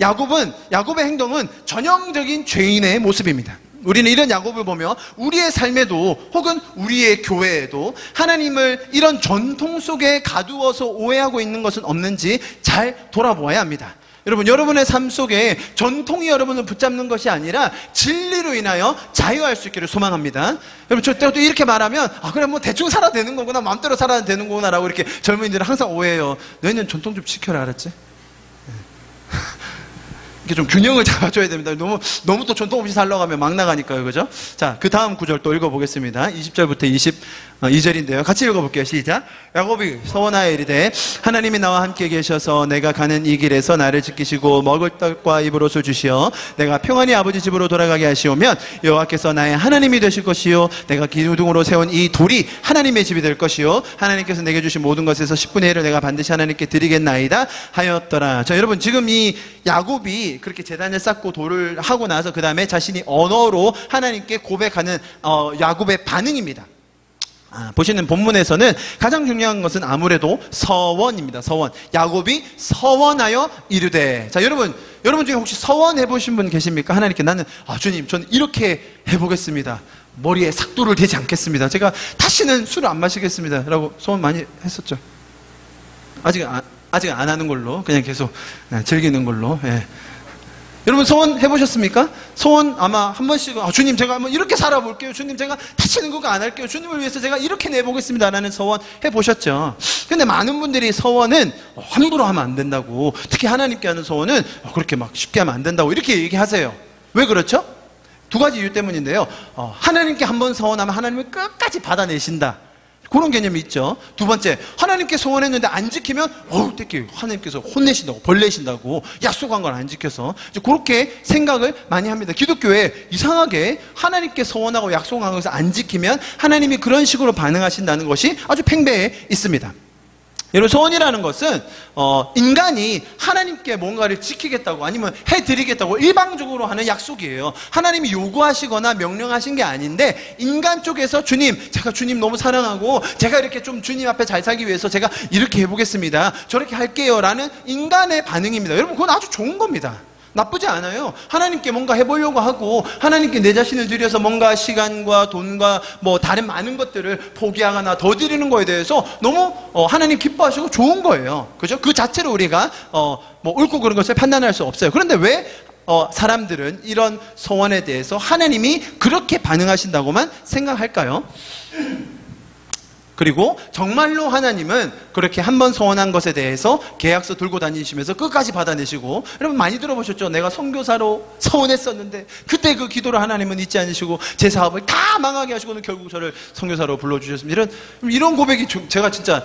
야곱의 행동은 전형적인 죄인의 모습입니다. 우리는 이런 야곱을 보며 우리의 삶에도 혹은 우리의 교회에도 하나님을 이런 전통 속에 가두어서 오해하고 있는 것은 없는지 잘 돌아보아야 합니다. 여러분, 여러분의 삶 속에 전통이 여러분을 붙잡는 것이 아니라 진리로 인하여 자유할 수 있기를 소망합니다. 여러분, 저 때도 이렇게 말하면 그래 뭐 대충 살아야 되는 거구나, 마음대로 살아야 되는 거구나 라고 이렇게 젊은이들은 항상 오해해요. 너희는 전통 좀 지켜라, 알았지? 이렇게 좀 균형을 잡아줘야 됩니다. 너무 또 전통 없이 살려고 하면 막 나가니까요. 그죠? 자, 그 다음 구절 또 읽어보겠습니다. 20절부터 22절인데요. 같이 읽어볼게요. 시작. 야곱이 서원하여 이르되 하나님이 나와 함께 계셔서 내가 가는 이 길에서 나를 지키시고 먹을 떡과 입을 옷을 주시어 내가 평안히 아버지 집으로 돌아가게 하시오면 여호와께서 나의 하나님이 되실 것이요 내가 기둥으로 세운 이 돌이 하나님의 집이 될 것이요 하나님께서 내게 주신 모든 것에서 10분의 1을 내가 반드시 하나님께 드리겠나이다 하였더라. 자, 여러분, 지금 이 야곱이 그렇게 제단을 쌓고 돌을 하고 나서 그 다음에 자신이 언어로 하나님께 고백하는 야곱의 반응입니다. 보시는 본문에서는 가장 중요한 것은 아무래도 서원입니다. 서원. 야곱이 서원하여 이르되. 자, 여러분 중에 혹시 서원해 보신 분 계십니까? 하나님께 나는 주님, 저는 이렇게 해보겠습니다. 머리에 삭도를 대지 않겠습니다. 제가 다시는 술을 안 마시겠습니다. 라고 소원 많이 했었죠. 아직 안 하는 걸로 그냥 계속 즐기는 걸로. 예. 여러분, 소원 해보셨습니까? 소원 아마 한 번씩은 주님, 제가 한번 이렇게 살아볼게요. 주님, 제가 다시는 그거 안 할게요. 주님을 위해서 제가 이렇게 내보겠습니다 라는 소원 해보셨죠. 근데 많은 분들이 소원은 함부로 하면 안 된다고, 특히 하나님께 하는 소원은 그렇게 막 쉽게 하면 안 된다고 이렇게 얘기하세요. 왜 그렇죠? 두 가지 이유 때문인데요. 하나님께 한번 소원하면 하나님을 끝까지 받아내신다, 그런 개념이 있죠. 두 번째, 하나님께 소원했는데 안 지키면 특히 하나님께서 혼내신다고, 벌내신다고, 약속한 걸 안 지켜서 그렇게 생각을 많이 합니다. 기독교에 이상하게 하나님께 소원하고 약속한 것을 안 지키면 하나님이 그런 식으로 반응하신다는 것이 아주 팽배해 있습니다. 여러분, 소원이라는 것은 인간이 하나님께 뭔가를 지키겠다고 아니면 해드리겠다고 일방적으로 하는 약속이에요. 하나님이 요구하시거나 명령하신 게 아닌데 인간 쪽에서 주님, 제가 주님 너무 사랑하고 제가 이렇게 좀 주님 앞에 잘 살기 위해서 제가 이렇게 해보겠습니다, 저렇게 할게요 라는 인간의 반응입니다. 여러분, 그건 아주 좋은 겁니다. 나쁘지 않아요. 하나님께 뭔가 해보려고 하고 하나님께 내 자신을 들여서 뭔가 시간과 돈과 뭐 다른 많은 것들을 포기하거나 더 드리는 거에 대해서 너무 하나님 기뻐하시고 좋은 거예요. 그죠? 그 자체로 우리가 뭐 옳고 그런 것을 판단할 수 없어요. 그런데 왜 사람들은 이런 소원에 대해서 하나님이 그렇게 반응하신다고만 생각할까요? 그리고 정말로 하나님은 그렇게 한번 소원한 것에 대해서 계약서 들고 다니시면서 끝까지 받아내시고, 여러분 많이 들어보셨죠? 내가 선교사로 소원했었는데 그때 그 기도를 하나님은 잊지 않으시고 제 사업을 다 망하게 하시고는 결국 저를 선교사로 불러주셨습니다. 이런 고백이 제가 진짜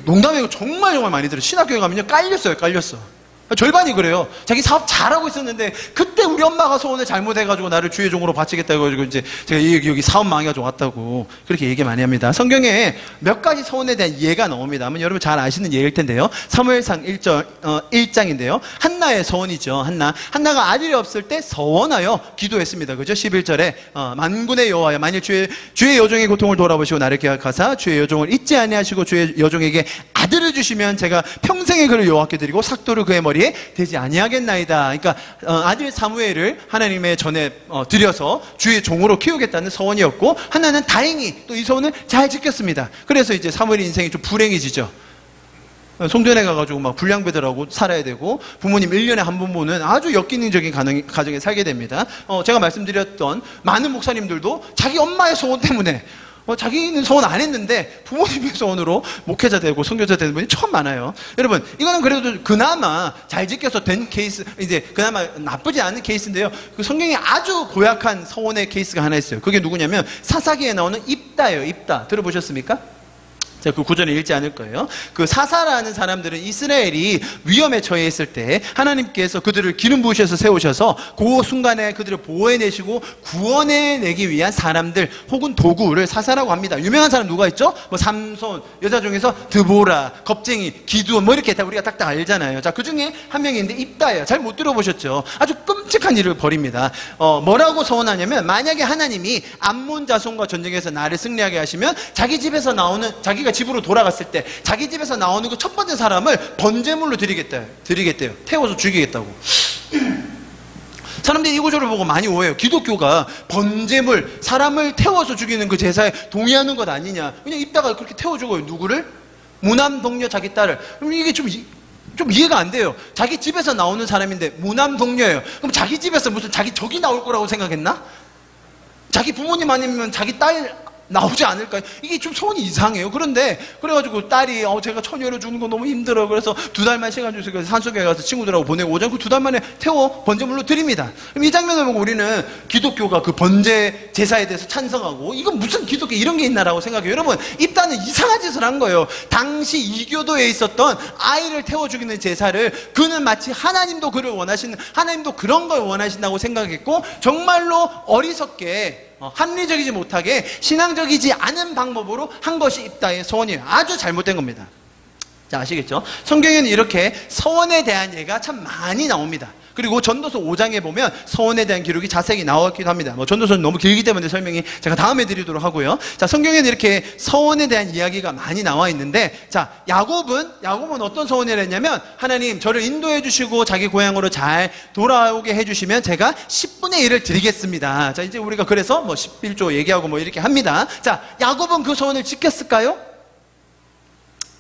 농담이고 정말 많이 들어요. 신학교에 가면요, 깔렸어. 절반이 그래요. 자기 사업 잘하고 있었는데 그때 우리 엄마가 소원을 잘못해가지고 나를 주의 종으로 바치겠다 해가지고 이제 제가 여기 사업 망해가지고 왔다고 그렇게 얘기 많이 합니다. 성경에 몇 가지 소원에 대한 예가 나옵니다. 여러분 잘 아시는 예일 텐데요. 사무엘상 1장인데요. 한나의 소원이죠. 한나가 아들이 없을 때 서원하여 기도했습니다. 그죠? 11절에 만군의 여호와여, 만일 주의 여종의 고통을 돌아보시고 나를 기억하사 주의 여종을 잊지 아니하시고 주의 여종에게 아들을 주시면 제가 평생의 그를 여호와께 드리고 삭도를 그의 머리에 되지 아니하겠나이다. 그러니까 아들 사무엘을 하나님의 전에 드려서 주의 종으로 키우겠다는 소원이었고, 하나는 다행히 또 이 소원을 잘 지켰습니다. 그래서 이제 사무엘의 인생이 좀 불행해지죠. 송전에 가가지고 막 불량배들하고 살아야 되고, 부모님 1년에 한 번 보는 아주 역기능적인 가정에 살게 됩니다. 제가 말씀드렸던 많은 목사님들도 자기 엄마의 소원 때문에 자기는 소원 안 했는데 부모님의 소원으로 목회자 되고 선교사 되는 분이 참 많아요. 여러분, 이거는 그래도 그나마 잘 지켜서 된 케이스, 이제 그나마 나쁘지 않은 케이스인데요. 그 성경에 아주 고약한 소원의 케이스가 하나 있어요. 그게 누구냐면 사사기에 나오는 입다예요. 입다 들어보셨습니까? 제가 그 구절을 읽지 않을 거예요. 그 사사라는 사람들은 이스라엘이 위험에 처해 있을 때 하나님께서 그들을 기름 부으셔서 세우셔서 그 순간에 그들을 보호해내시고 구원해내기 위한 사람들 혹은 도구를 사사라고 합니다. 유명한 사람 누가 있죠? 뭐 삼손, 여자 중에서 드보라, 겁쟁이, 기드온 뭐 이렇게 다 우리가 딱딱 알잖아요. 자, 그 중에 한 명이 있는데 입다예요. 잘 못 들어보셨죠? 아주 끔찍한 일을 벌입니다. 뭐라고 서원하냐면 만약에 하나님이 암몬 자손과 전쟁에서 나를 승리하게 하시면 자기 집에서 나오는 자기가 집으로 돌아갔을 때 자기 집에서 나오는 그 첫 번째 사람을 번제물로 드리겠대요. 태워서 죽이겠다고. 사람들이 이 구절을 보고 많이 오해해요. 기독교가 번제물, 사람을 태워서 죽이는 그 제사에 동의하는 것 아니냐. 그냥 입다가 그렇게 태워 죽어요. 누구를? 무남 동료 자기 딸을. 그럼 이게 좀 이해가 안 돼요. 자기 집에서 나오는 사람인데 무남 동료예요. 그럼 자기 집에서 무슨 자기 적이 나올 거라고 생각했나? 자기 부모님 아니면 자기 딸 나오지 않을까요? 이게 좀 소원이 이상해요. 그런데 그래가지고 딸이 제가 처녀로 죽는 거 너무 힘들어. 그래서 2달만 시간 주세요. 그래서 산속에 가서 친구들하고 보내고 오자. 그 2달 만에 태워 번제물로 드립니다. 그럼 이 장면을 보고 우리는 기독교가 그 번제 제사에 대해서 찬성하고 이건 무슨 기독교 이런 게 있나라고 생각해요. 여러분, 입다는 이상한 짓을 한 거예요. 당시 이교도에 있었던 아이를 태워 죽이는 제사를 그는 마치 하나님도 그를 원하시는, 하나님도 그런 걸 원하신다고 생각했고 정말로 어리석게 합리적이지 못하게 신앙적이지 않은 방법으로 한 것이 입다의 서원이에요. 아주 잘못된 겁니다. 자, 아시겠죠? 성경에는 이렇게 서원에 대한 예가 참 많이 나옵니다. 그리고 전도서 5장에 보면 서원에 대한 기록이 자세히 나왔기도 합니다. 전도서는 너무 길기 때문에 설명이 제가 다음에 드리도록 하고요. 자, 성경에는 이렇게 서원에 대한 이야기가 많이 나와 있는데, 자, 야곱은 어떤 서원을 했냐면, 하나님 저를 인도해 주시고 자기 고향으로 잘 돌아오게 해 주시면 제가 10분의 1을 드리겠습니다. 자, 이제 우리가 그래서 11조 얘기하고 이렇게 합니다. 자, 야곱은 그 서원을 지켰을까요?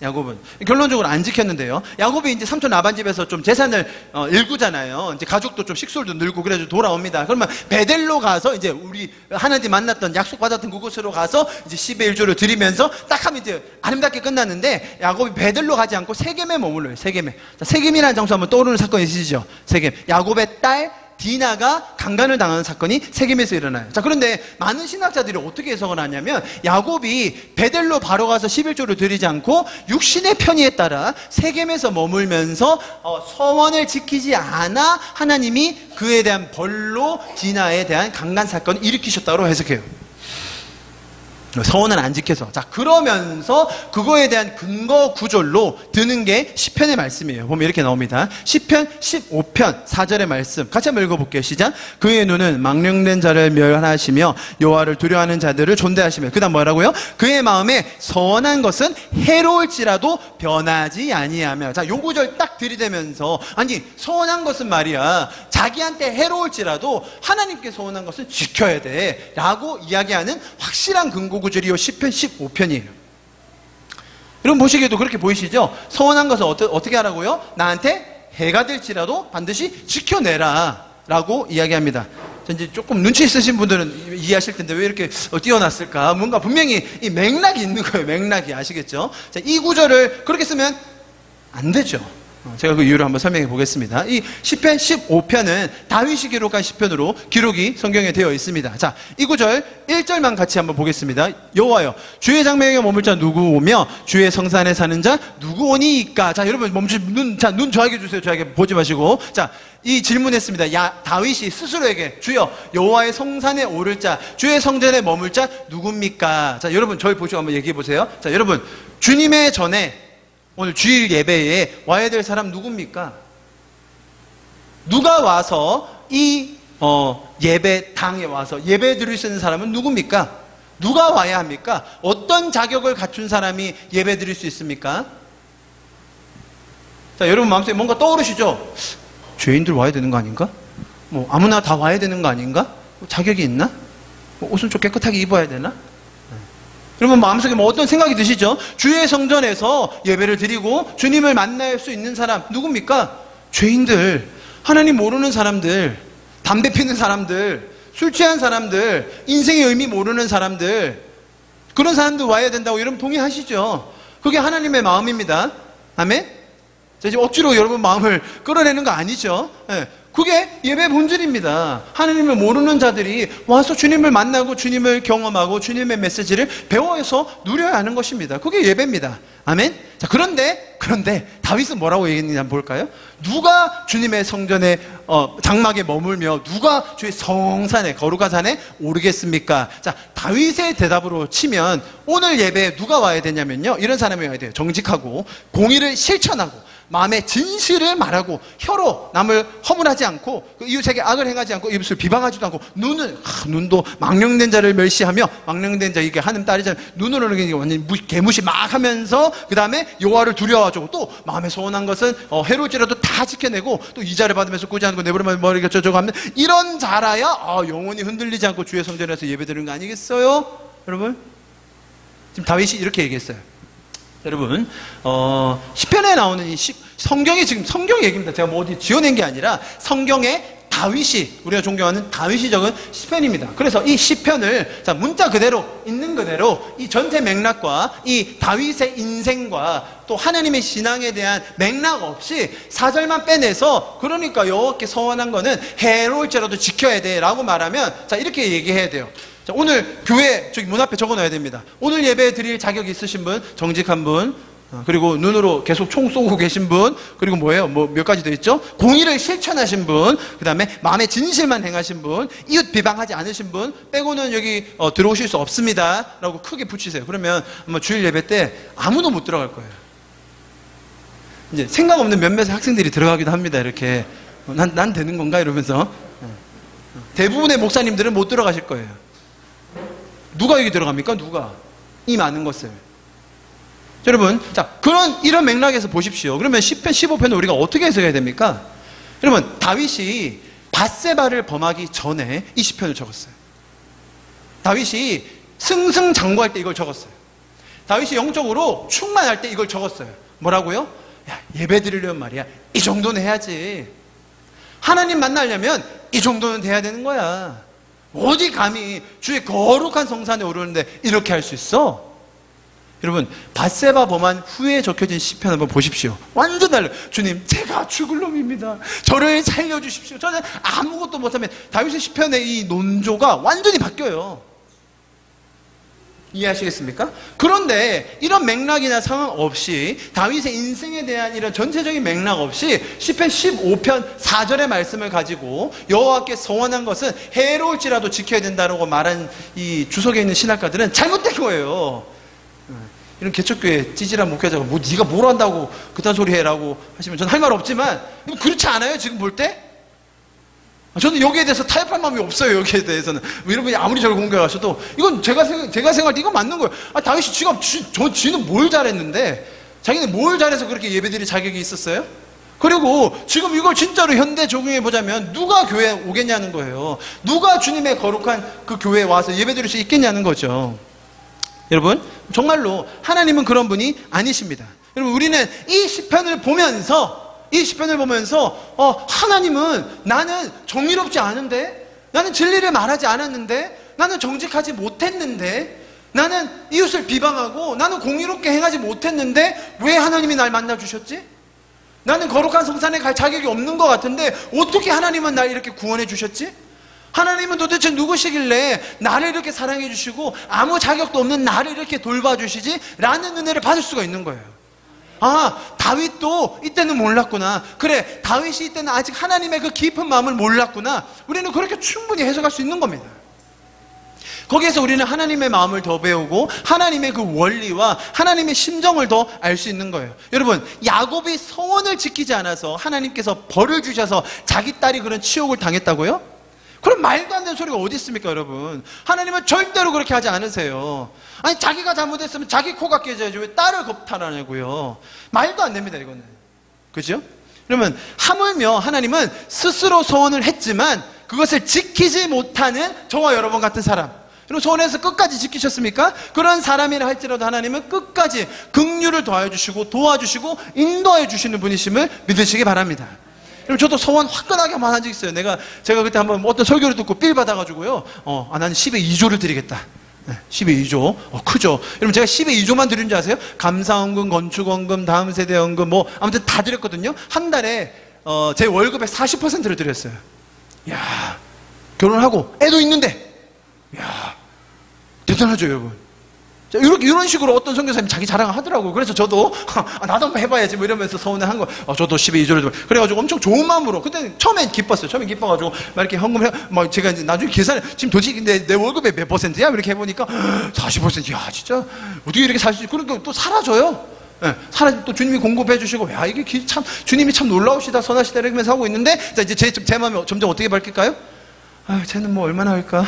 야곱은 결론적으로 안 지켰는데요. 야곱이 이제 삼촌 라반 집에서 좀 재산을 일구잖아요. 이제 가족도 좀 식솔도 늘고 그래서 돌아옵니다. 그러면 베델로 가서 이제 우리 하나님 만났던 약속받았던 그곳으로 가서 이제 10의 1조를 드리면서 딱 하면 이제 아름답게 끝났는데, 야곱이 베델로 가지 않고 세겜에 머물러요. 세겜에. 자, 세겜이라는 장소 한번 떠오르는 사건이 있으시죠? 세겜. 야곱의 딸 디나가 강간을 당하는 사건이 세겜에서 일어나요. 자, 그런데 많은 신학자들이 어떻게 해석을 하냐면, 야곱이 베델로 바로 가서 11조를 드리지 않고 육신의 편의에 따라 세겜에서 머물면서 서원을 지키지 않아 하나님이 그에 대한 벌로 디나에 대한 강간 사건을 일으키셨다고 해석해요. 서원은 안 지켜서. 자, 그러면서 그거에 대한 근거 구절로 드는 게 시편의 말씀이에요. 보면 이렇게 나옵니다. 시편 15편 4절의 말씀 같이 한번 읽어볼게요. 시작. 그의 눈은 망령된 자를 멸하시며 여호와를 두려워하는 자들을 존대하시며, 그 다음 뭐라고요? 그의 마음에 서원한 것은 해로울지라도 변하지 아니하며. 자, 요 구절 딱 들이대면서, 아니 서원한 것은 말이야 자기한테 해로울지라도 하나님께 서원한 것은 지켜야 돼 라고 이야기하는 확실한 근거 구절이 시편 15편이에요. 여러분 보시기에도 그렇게 보이시죠? 서원한 것은 어떻게 하라고요? 나한테 해가 될지라도 반드시 지켜내라 라고 이야기합니다. 이제 조금 눈치 있으신 분들은 이해하실 텐데 왜 이렇게 띄어놨을까? 뭔가 분명히 이 맥락이 있는 거예요. 맥락이. 아시겠죠? 자, 이 구절을 그렇게 쓰면 안 되죠. 제가 그 이유를 한번 설명해 보겠습니다. 이 시편 15편은 다윗이 기록한 시편으로 기록이 성경에 되어 있습니다. 자, 이 구절 1절만 같이 한번 보겠습니다. 여호와여, 주의 장막에 머물 자 누구 오며 주의 성산에 사는 자 누구 오니이까? 자, 여러분 눈 저에게 주세요. 저에게 보지 마시고. 자, 이 질문했습니다. 다윗이 스스로에게, 주여 여호와의 성산에 오를 자, 주의 성전에 머물 자 누굽니까? 자, 여러분 저희 보시고 한번 얘기해 보세요. 자, 여러분 주님의 전에 오늘 주일 예배에 와야 될 사람 누굽니까? 누가 와서 이 예배당에 와서 예배 드릴 수 있는 사람은 누굽니까? 누가 와야 합니까? 어떤 자격을 갖춘 사람이 예배 드릴 수 있습니까? 자, 여러분 마음속에 뭔가 떠오르시죠? 죄인들 와야 되는 거 아닌가? 아무나 다 와야 되는 거 아닌가? 자격이 있나? 옷은 좀 깨끗하게 입어야 되나? 여러분 마음속에 어떤 생각이 드시죠? 주의 성전에서 예배를 드리고 주님을 만날 수 있는 사람 누굽니까? 죄인들, 하나님 모르는 사람들, 담배 피는 사람들, 술 취한 사람들, 인생의 의미 모르는 사람들, 그런 사람들 와야 된다고 여러분 동의하시죠? 그게 하나님의 마음입니다. 아멘? 자, 지금 억지로 여러분 마음을 끌어내는 거 아니죠? 네. 그게 예배 본질입니다. 하나님을 모르는 자들이 와서 주님을 만나고 주님을 경험하고 주님의 메시지를 배워서 누려야 하는 것입니다. 그게 예배입니다. 아멘? 자, 그런데 다윗은 뭐라고 얘기했는지 한번 볼까요? 누가 주님의 성전에 장막에 머물며 누가 주의 성산에 거룩한 산에 오르겠습니까? 자, 다윗의 대답으로 치면 오늘 예배에 누가 와야 되냐면요, 이런 사람이 와야 돼요. 정직하고 공의를 실천하고 마음의 진실을 말하고 혀로 남을 허물하지 않고 이웃에게 악을 행하지 않고 입술 비방하지도 않고 눈도 망령된 자를 멸시하며 망령된 자에게 하나님 딸이잖아요. 눈으로는 완전히 개무시 막 하면서 그 다음에 여호와를 두려워하고 또 마음에 소원한 것은 해로울지라도 다 지켜내고 또 이자를 받으면서 꾸지 않고 내버리면 머리가 저저고 하면 이런 자라야 영혼이 흔들리지 않고 주의 성전에서 예배드리는 거 아니겠어요? 여러분, 지금 다윗이 이렇게 얘기했어요. 여러분, 시편에 나오는 이 성경이 지금 성경 얘기입니다. 제가 뭐 어디 지어낸 게 아니라 성경에 다윗이, 우리가 존경하는 다윗이 적은 시편입니다. 그래서 이 시편을 문자 그대로 있는 그대로 이 전체 맥락과 이 다윗의 인생과 또 하나님의 신앙에 대한 맥락 없이 4절만 빼내서, 그러니까 여호와께 서원한 거는 해로울지라도 지켜야 돼 라고 말하면 이렇게 얘기해야 돼요. 오늘 교회 저기 문 앞에 적어놔야 됩니다. 오늘 예배 드릴 자격이 있으신 분, 정직한 분, 그리고 눈으로 계속 총 쏘고 계신 분, 그리고 뭐예요? 몇 가지 더 있죠? 공의를 실천하신 분, 그 다음에 마음의 진실만 행하신 분, 이웃 비방하지 않으신 분 빼고는 여기 들어오실 수 없습니다 라고 크게 붙이세요. 그러면 주일 예배 때 아무도 못 들어갈 거예요. 이제 생각 없는 몇몇 학생들이 들어가기도 합니다. 이렇게 난 되는 건가 이러면서. 대부분의 목사님들은 못 들어가실 거예요. 누가 여기 들어갑니까? 누가? 이 많은 것을. 여러분, 이런 맥락에서 보십시오. 그러면 10편, 15편은 우리가 어떻게 해석해야 됩니까? 여러분, 다윗이 밧세바를 범하기 전에 이 시편을 적었어요. 다윗이 승승장구할 때 이걸 적었어요. 다윗이 영적으로 충만할 때 이걸 적었어요. 뭐라고요? 야, 예배 드리려면 말이야, 이 정도는 해야지. 하나님 만나려면 이 정도는 돼야 되는 거야. 어디 감히 주의 거룩한 성산에 오르는데 이렇게 할 수 있어? 여러분, 밧세바 범한 후에 적혀진 시편 한번 보십시오. 완전 달라요. 주님, 제가 죽을 놈입니다. 저를 살려주십시오. 저는 아무것도 못하면. 다윗의 시편의 이 논조가 완전히 바뀌어요. 이해하시겠습니까? 그런데 이런 맥락이나 상황 없이, 다윗의 인생에 대한 이런 전체적인 맥락 없이 시편 15편 4절의 말씀을 가지고 여호와께 서원한 것은 해로울지라도 지켜야 된다고 말한 이 주석에 있는 신학가들은 잘못된 거예요. 이런 개척교회 찌질한 목회자가 네가 뭘 한다고 그딴 소리 해라고 하시면 저는 할 말 없지만 그렇지 않아요? 지금 볼 때? 저는 여기에 대해서 타협할 마음이 없어요. 여기에 대해서는 여러분이 아무리 저를 공격하셔도 이건 제가 생각할 때 이건 맞는 거예요. 다윗이 지는 뭘 잘했는데, 자기는 뭘 잘해서 그렇게 예배드릴 자격이 있었어요? 그리고 지금 이걸 진짜로 현대 적용해 보자면 누가 교회에 오겠냐는 거예요. 누가 주님의 거룩한 그 교회에 와서 예배드릴 수 있겠냐는 거죠. 여러분, 정말로 하나님은 그런 분이 아니십니다. 여러분, 우리는 이 시편을 보면서 하나님은 나는 정의롭지 않은데, 나는 진리를 말하지 않았는데, 나는 정직하지 못했는데, 나는 이웃을 비방하고 나는 공의롭게 행하지 못했는데 왜 하나님이 날 만나주셨지? 나는 거룩한 성산에 갈 자격이 없는 것 같은데 어떻게 하나님은 날 이렇게 구원해 주셨지? 하나님은 도대체 누구시길래 나를 이렇게 사랑해 주시고 아무 자격도 없는 나를 이렇게 돌봐주시지? 라는 은혜를 받을 수가 있는 거예요. 다윗도 이때는 몰랐구나. 그래, 다윗이 이때는 아직 하나님의 그 깊은 마음을 몰랐구나. 우리는 그렇게 충분히 해석할 수 있는 겁니다. 거기에서 우리는 하나님의 마음을 더 배우고 하나님의 그 원리와 하나님의 심정을 더 알 수 있는 거예요. 여러분, 야곱이 서원을 지키지 않아서 하나님께서 벌을 주셔서 자기 딸이 그런 치욕을 당했다고요? 그럼 말도 안 되는 소리가 어디 있습니까, 여러분? 하나님은 절대로 그렇게 하지 않으세요. 아니, 자기가 잘못했으면 자기 코가 깨져야지 왜 딸을 겁탈하냐고요. 말도 안 됩니다, 이거는. 그죠? 그러면 하물며 하나님은 스스로 서원을 했지만 그것을 지키지 못하는 저와 여러분 같은 사람, 그리고 서원에서 끝까지 지키셨습니까? 그런 사람이라 할지라도 하나님은 끝까지 긍휼을 더하여 주시고 도와주시고 인도하여 주시는 분이심을 믿으시기 바랍니다. 그럼 저도 서원 화끈하게 한번 한 적 있어요. 제가 그때 한번 어떤 설교를 듣고 삘 받아가지고요. 나는 10의 2조를 드리겠다. 10의 2조. 크죠? 여러분, 제가 10의 2조만 드린 줄 아세요? 감사헌금, 건축헌금, 다음 세대 헌금, 아무튼 다 드렸거든요. 한 달에 제 월급의 40%를 드렸어요. 야, 결혼하고 애도 있는데, 야, 대단하죠, 여러분. 자, 이런 식으로 어떤 선교사님이 자기 자랑을 하더라고요. 그래서 저도, 나도 한번 해봐야지, 뭐 이러면서 서운해한 거, 저도 12조를 좀. 그래가지고 엄청 좋은 마음으로, 그때 처음엔 기뻤어요. 처음엔 기뻐가지고, 막 이렇게 헌금해, 막 제가 이제 나중에 계산을, 지금 도대체 내 월급의 몇 %야? 이렇게 해보니까, 40%, 야, 진짜, 어떻게 이렇게 살 수 있지? 그러니까 또 사라져요. 예, 또 주님이 공급해 주시고, 야, 이게 참, 주님이 참 놀라우시다, 선하시다, 이러면서 하고 있는데, 자, 이제 제 마음이 점점 어떻게 바뀔까요? 쟤는 뭐 얼마나 할까?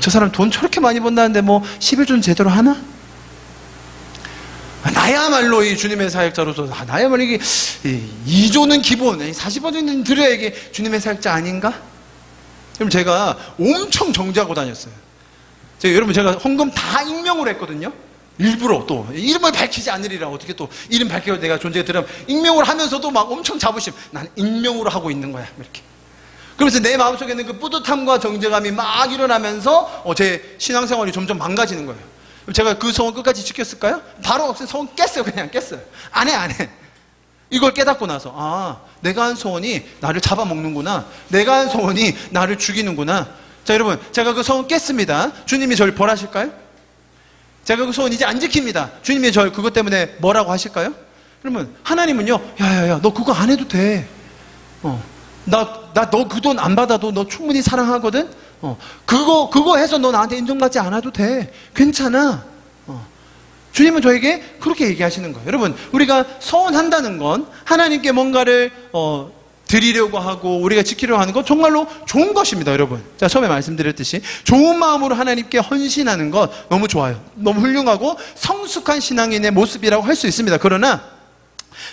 저 사람 돈 저렇게 많이 번다는데 뭐 11조는 제대로 하나? 나야말로 이 주님의 사역자로서 나야말로 이게 2조는 기본, 40%는 드려야 이게 주님의 사역자 아닌가? 그럼 제가 엄청 정지하고 다녔어요. 여러분 제가 헌금 다 익명으로 했거든요. 일부러 또 이름을 밝히지 않으리라. 어떻게 또 이름 밝히고 내가 존재가 들으면 익명으로 하면서도 막 엄청 자부심. 난 익명으로 하고 있는 거야. 이렇게. 그러면서 내 마음속에 있는 그 뿌듯함과 정제감이 막 일어나면서 제 신앙생활이 점점 망가지는 거예요. 제가 그 소원 끝까지 지켰을까요? 바로 소원 깼어요. 그냥 깼어요. 안 해. 이걸 깨닫고 나서 내가 한 소원이 나를 잡아먹는구나. 내가 한 소원이 나를 죽이는구나. 자, 여러분, 제가 그 소원 깼습니다. 주님이 저를 벌하실까요? 제가 그 소원 이제 안 지킵니다. 주님이 저를 그것 때문에 뭐라고 하실까요? 그러면 하나님은요, 야야야, 너 그거 안 해도 돼. 나 너 그 돈 안 받아도 너 충분히 사랑하거든? 그거 해서 너 나한테 인정받지 않아도 돼. 괜찮아. 주님은 저에게 그렇게 얘기하시는 거예요. 여러분, 우리가 서원한다는 건 하나님께 뭔가를, 드리려고 하고 우리가 지키려고 하는 건 정말로 좋은 것입니다, 여러분. 자, 처음에 말씀드렸듯이 좋은 마음으로 하나님께 헌신하는 것 너무 좋아요. 너무 훌륭하고 성숙한 신앙인의 모습이라고 할 수 있습니다. 그러나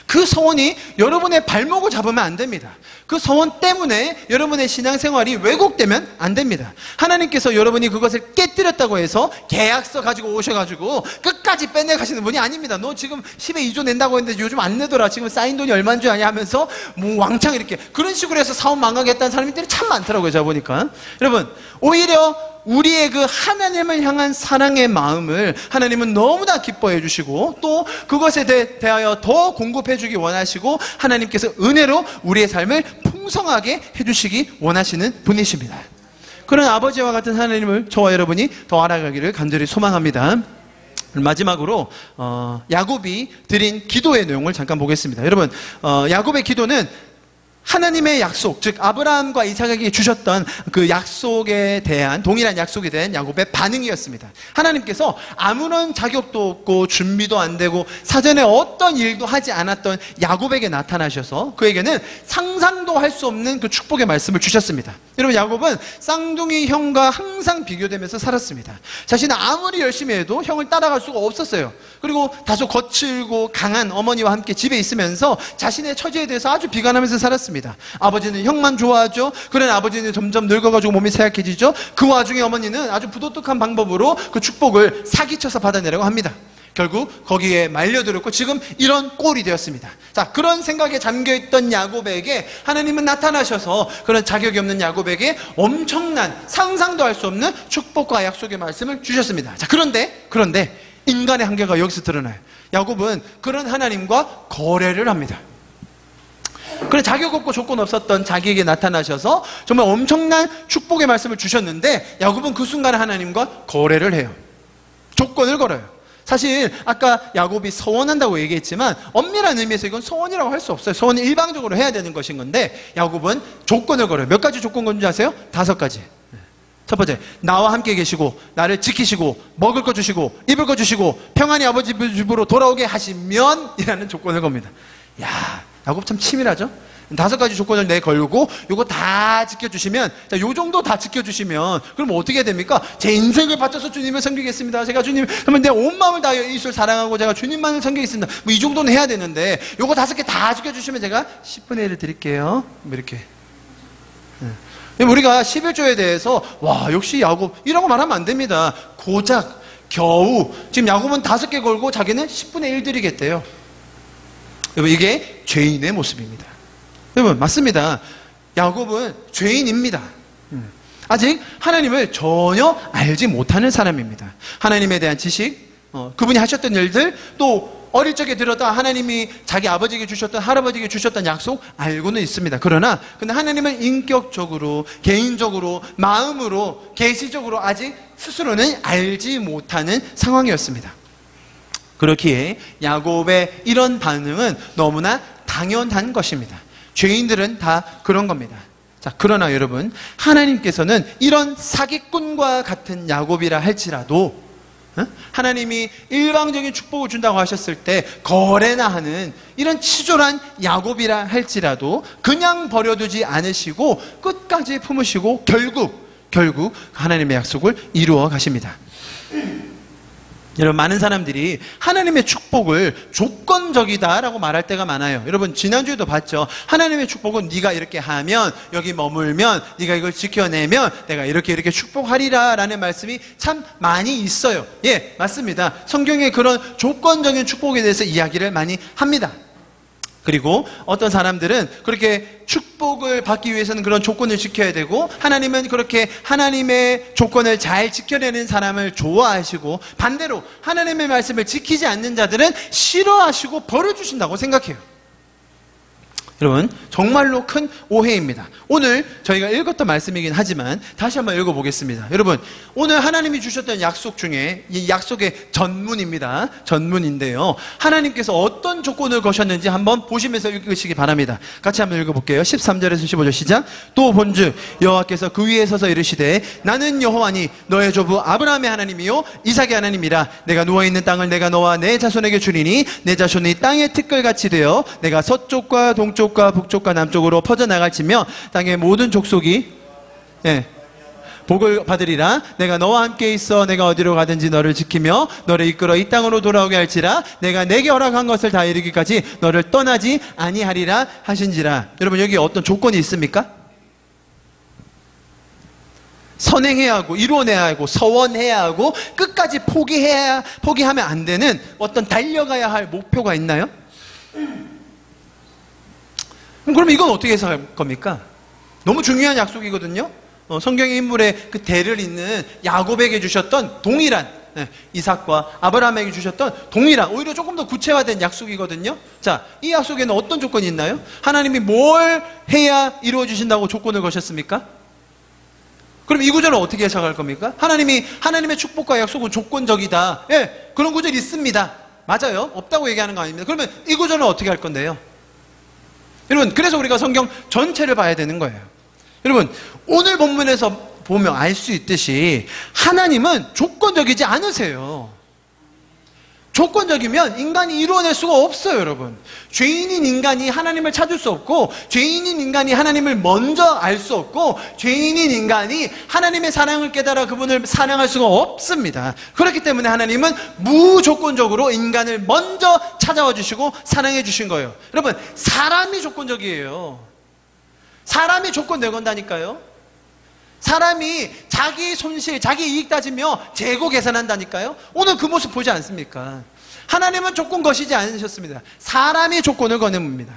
그 소원이 여러분의 발목을 잡으면 안 됩니다. 그 소원 때문에 여러분의 신앙생활이 왜곡되면 안 됩니다. 하나님께서 여러분이 그것을 깨뜨렸다고 해서 계약서 가지고 오셔가지고 끝까지 빼내가시는 분이 아닙니다. 너 지금 10에 2조 낸다고 했는데 요즘 안 내더라. 지금 쌓인 돈이 얼마인 줄 아냐 하면서 뭐 왕창 이렇게 그런 식으로 해서 사업 망하겠다는 사람들이 참 많더라고요. 제가 보니까. 여러분, 오히려 우리의 그 하나님을 향한 사랑의 마음을 하나님은 너무나 기뻐해 주시고 또 그것에 대하여 더 공급해 주기 원하시고 하나님께서 은혜로 우리의 삶을 풍성하게 해주시기 원하시는 분이십니다. 그런 아버지와 같은 하나님을 저와 여러분이 더 알아가기를 간절히 소망합니다. 마지막으로 야곱이 드린 기도의 내용을 잠깐 보겠습니다. 여러분, 야곱의 기도는 하나님의 약속, 즉 아브라함과 이삭에게 주셨던 그 약속에 대한 동일한 약속에 대한 야곱의 반응이었습니다. 하나님께서 아무런 자격도 없고 준비도 안 되고 사전에 어떤 일도 하지 않았던 야곱에게 나타나셔서 그에게는 상상도 할 수 없는 그 축복의 말씀을 주셨습니다. 여러분, 야곱은 쌍둥이 형과 항상 비교되면서 살았습니다. 자신은 아무리 열심히 해도 형을 따라갈 수가 없었어요. 그리고 다소 거칠고 강한 어머니와 함께 집에 있으면서 자신의 처지에 대해서 아주 비관하면서 살았습니다. 아버지는 형만 좋아하죠. 그런 아버지는 점점 늙어가지고 몸이 쇠약해지죠. 그 와중에 어머니는 아주 부도덕한 방법으로 그 축복을 사기쳐서 받아내려고 합니다. 결국 거기에 말려들었고 지금 이런 꼴이 되었습니다. 자, 그런 생각에 잠겨있던 야곱에게 하나님은 나타나셔서 그런 자격이 없는 야곱에게 엄청난 상상도 할 수 없는 축복과 약속의 말씀을 주셨습니다. 자, 그런데 인간의 한계가 여기서 드러나요. 야곱은 그런 하나님과 거래를 합니다. 그래, 자격 없고 조건 없었던 자기에게 나타나셔서 정말 엄청난 축복의 말씀을 주셨는데 야곱은 그 순간에 하나님과 거래를 해요. 조건을 걸어요. 사실 아까 야곱이 서원한다고 얘기했지만 엄밀한 의미에서 이건 서원이라고 할 수 없어요. 서원은 일방적으로 해야 되는 것인 건데 야곱은 조건을 걸어요. 몇 가지 조건 건지 아세요? 5가지. 첫 번째, 나와 함께 계시고 나를 지키시고 먹을 거 주시고 입을 거 주시고 평안히 아버지 집으로 돌아오게 하시면 이라는 조건을 겁니다. 야, 야곱 참 치밀하죠? 5가지 조건을 내걸고 요거 다 지켜주시면, 자, 요 정도 다 지켜주시면 그럼 어떻게 됩니까? 제 인생을 바쳐서 주님을 섬기겠습니다. 제가 주님 정말 내 온 마음을 다하여 이웃을 사랑하고 제가 주님만을 섬기겠습니다. 뭐 이 정도는 해야 되는데 요거 5개 다 지켜주시면 제가 10분의 1을 드릴게요. 뭐 이렇게. 우리가 11조에 대해서 와, 역시 야곱 이라고 말하면 안 됩니다. 고작 겨우 지금 야곱은 5개 걸고 자기는 10분의 1 드리겠대요. 여러분, 이게 죄인의 모습입니다. 여러분, 맞습니다. 야곱은 죄인입니다. 아직 하나님을 전혀 알지 못하는 사람입니다. 하나님에 대한 지식, 그분이 하셨던 일들, 또 어릴 적에 들었던 하나님이 자기 아버지에게 주셨던, 할아버지에게 주셨던 약속 알고는 있습니다. 그러나 근데 하나님은 인격적으로, 개인적으로, 마음으로, 계시적으로 아직 스스로는 알지 못하는 상황이었습니다. 그렇기에 야곱의 이런 반응은 너무나 당연한 것입니다. 죄인들은 다 그런 겁니다. 자, 그러나 여러분, 하나님께서는 이런 사기꾼과 같은 야곱이라 할지라도 하나님이 일방적인 축복을 준다고 하셨을 때 거래나 하는 이런 치졸한 야곱이라 할지라도 그냥 버려두지 않으시고 끝까지 품으시고 결국 하나님의 약속을 이루어 가십니다. 여러분, 많은 사람들이 하나님의 축복을 조건적이다라고 말할 때가 많아요. 여러분, 지난주에도 봤죠. 하나님의 축복은 네가 이렇게 하면, 여기 머물면, 네가 이걸 지켜내면 내가 이렇게 축복하리라 라는 말씀이 참 많이 있어요. 예, 맞습니다. 성경에 그런 조건적인 축복에 대해서 이야기를 많이 합니다. 그리고 어떤 사람들은 그렇게 축복을 받기 위해서는 그런 조건을 지켜야 되고, 하나님은 그렇게 하나님의 조건을 잘 지켜내는 사람을 좋아하시고, 반대로 하나님의 말씀을 지키지 않는 자들은 싫어하시고 버려주신다고 생각해요. 여러분, 정말로 큰 오해입니다. 오늘 저희가 읽었던 말씀이긴 하지만 다시 한번 읽어보겠습니다. 여러분, 오늘 하나님이 주셨던 약속 중에 이 약속의 전문입니다. 전문인데요, 하나님께서 어떤 조건을 거셨는지 한번 보시면서 읽으시기 바랍니다. 같이 한번 읽어볼게요. 13절에서 15절 시작. 또 본즉 여호와께서 그 위에 서서 이르시되 나는 여호와니 너의 조부 아브라함의 하나님이요 이삭의 하나님이라. 내가 누워있는 땅을 내가 너와 내 자손에게 주리니 내 자손이 땅의 티끌같이 되어 내가 서쪽과 동쪽과 북쪽과 남쪽으로 퍼져나갈지며 땅의 모든 족속이 복을 받으리라. 내가 너와 함께 있어 내가 어디로 가든지 너를 지키며 너를 이끌어 이 땅으로 돌아오게 할지라. 내가 내게 허락한 것을 다 이루기까지 너를 떠나지 아니하리라 하신지라. 여러분, 여기 어떤 조건이 있습니까? 선행해야 하고 이루어내야 하고 서원해야 하고 끝까지 포기하면 안 되는 어떤 달려가야 할 목표가 있나요? 그럼 이건 어떻게 해석할 겁니까? 너무 중요한 약속이거든요. 성경의 인물의 그 대를 잇는 야곱에게 주셨던 동일한, 이삭과 아브라함에게 주셨던 동일한, 오히려 조금 더 구체화된 약속이거든요. 자, 이 약속에는 어떤 조건이 있나요? 하나님이 뭘 해야 이루어 주신다고 조건을 거셨습니까? 그럼 이 구절은 어떻게 해석할 겁니까? 하나님의 축복과 약속은 조건적이다. 예, 그런 구절이 있습니다. 맞아요. 없다고 얘기하는 거 아닙니다. 그러면 이 구절은 어떻게 할 건데요? 여러분, 그래서 우리가 성경 전체를 봐야 되는 거예요. 여러분, 오늘 본문에서 보면 알 수 있듯이 하나님은 조건적이지 않으세요. 조건적이면 인간이 이루어낼 수가 없어요. 여러분, 죄인인 인간이 하나님을 찾을 수 없고, 죄인인 인간이 하나님을 먼저 알 수 없고, 죄인인 인간이 하나님의 사랑을 깨달아 그분을 사랑할 수가 없습니다. 그렇기 때문에 하나님은 무조건적으로 인간을 먼저 찾아와 주시고 사랑해 주신 거예요. 여러분, 사람이 조건적이에요. 사람이 조건 내건다니까요. 사람이 자기 손실, 자기 이익 따지며 재고 계산한다니까요. 오늘 그 모습 보지 않습니까? 하나님은 조건 거시지 않으셨습니다. 사람이 조건을 거냅니다.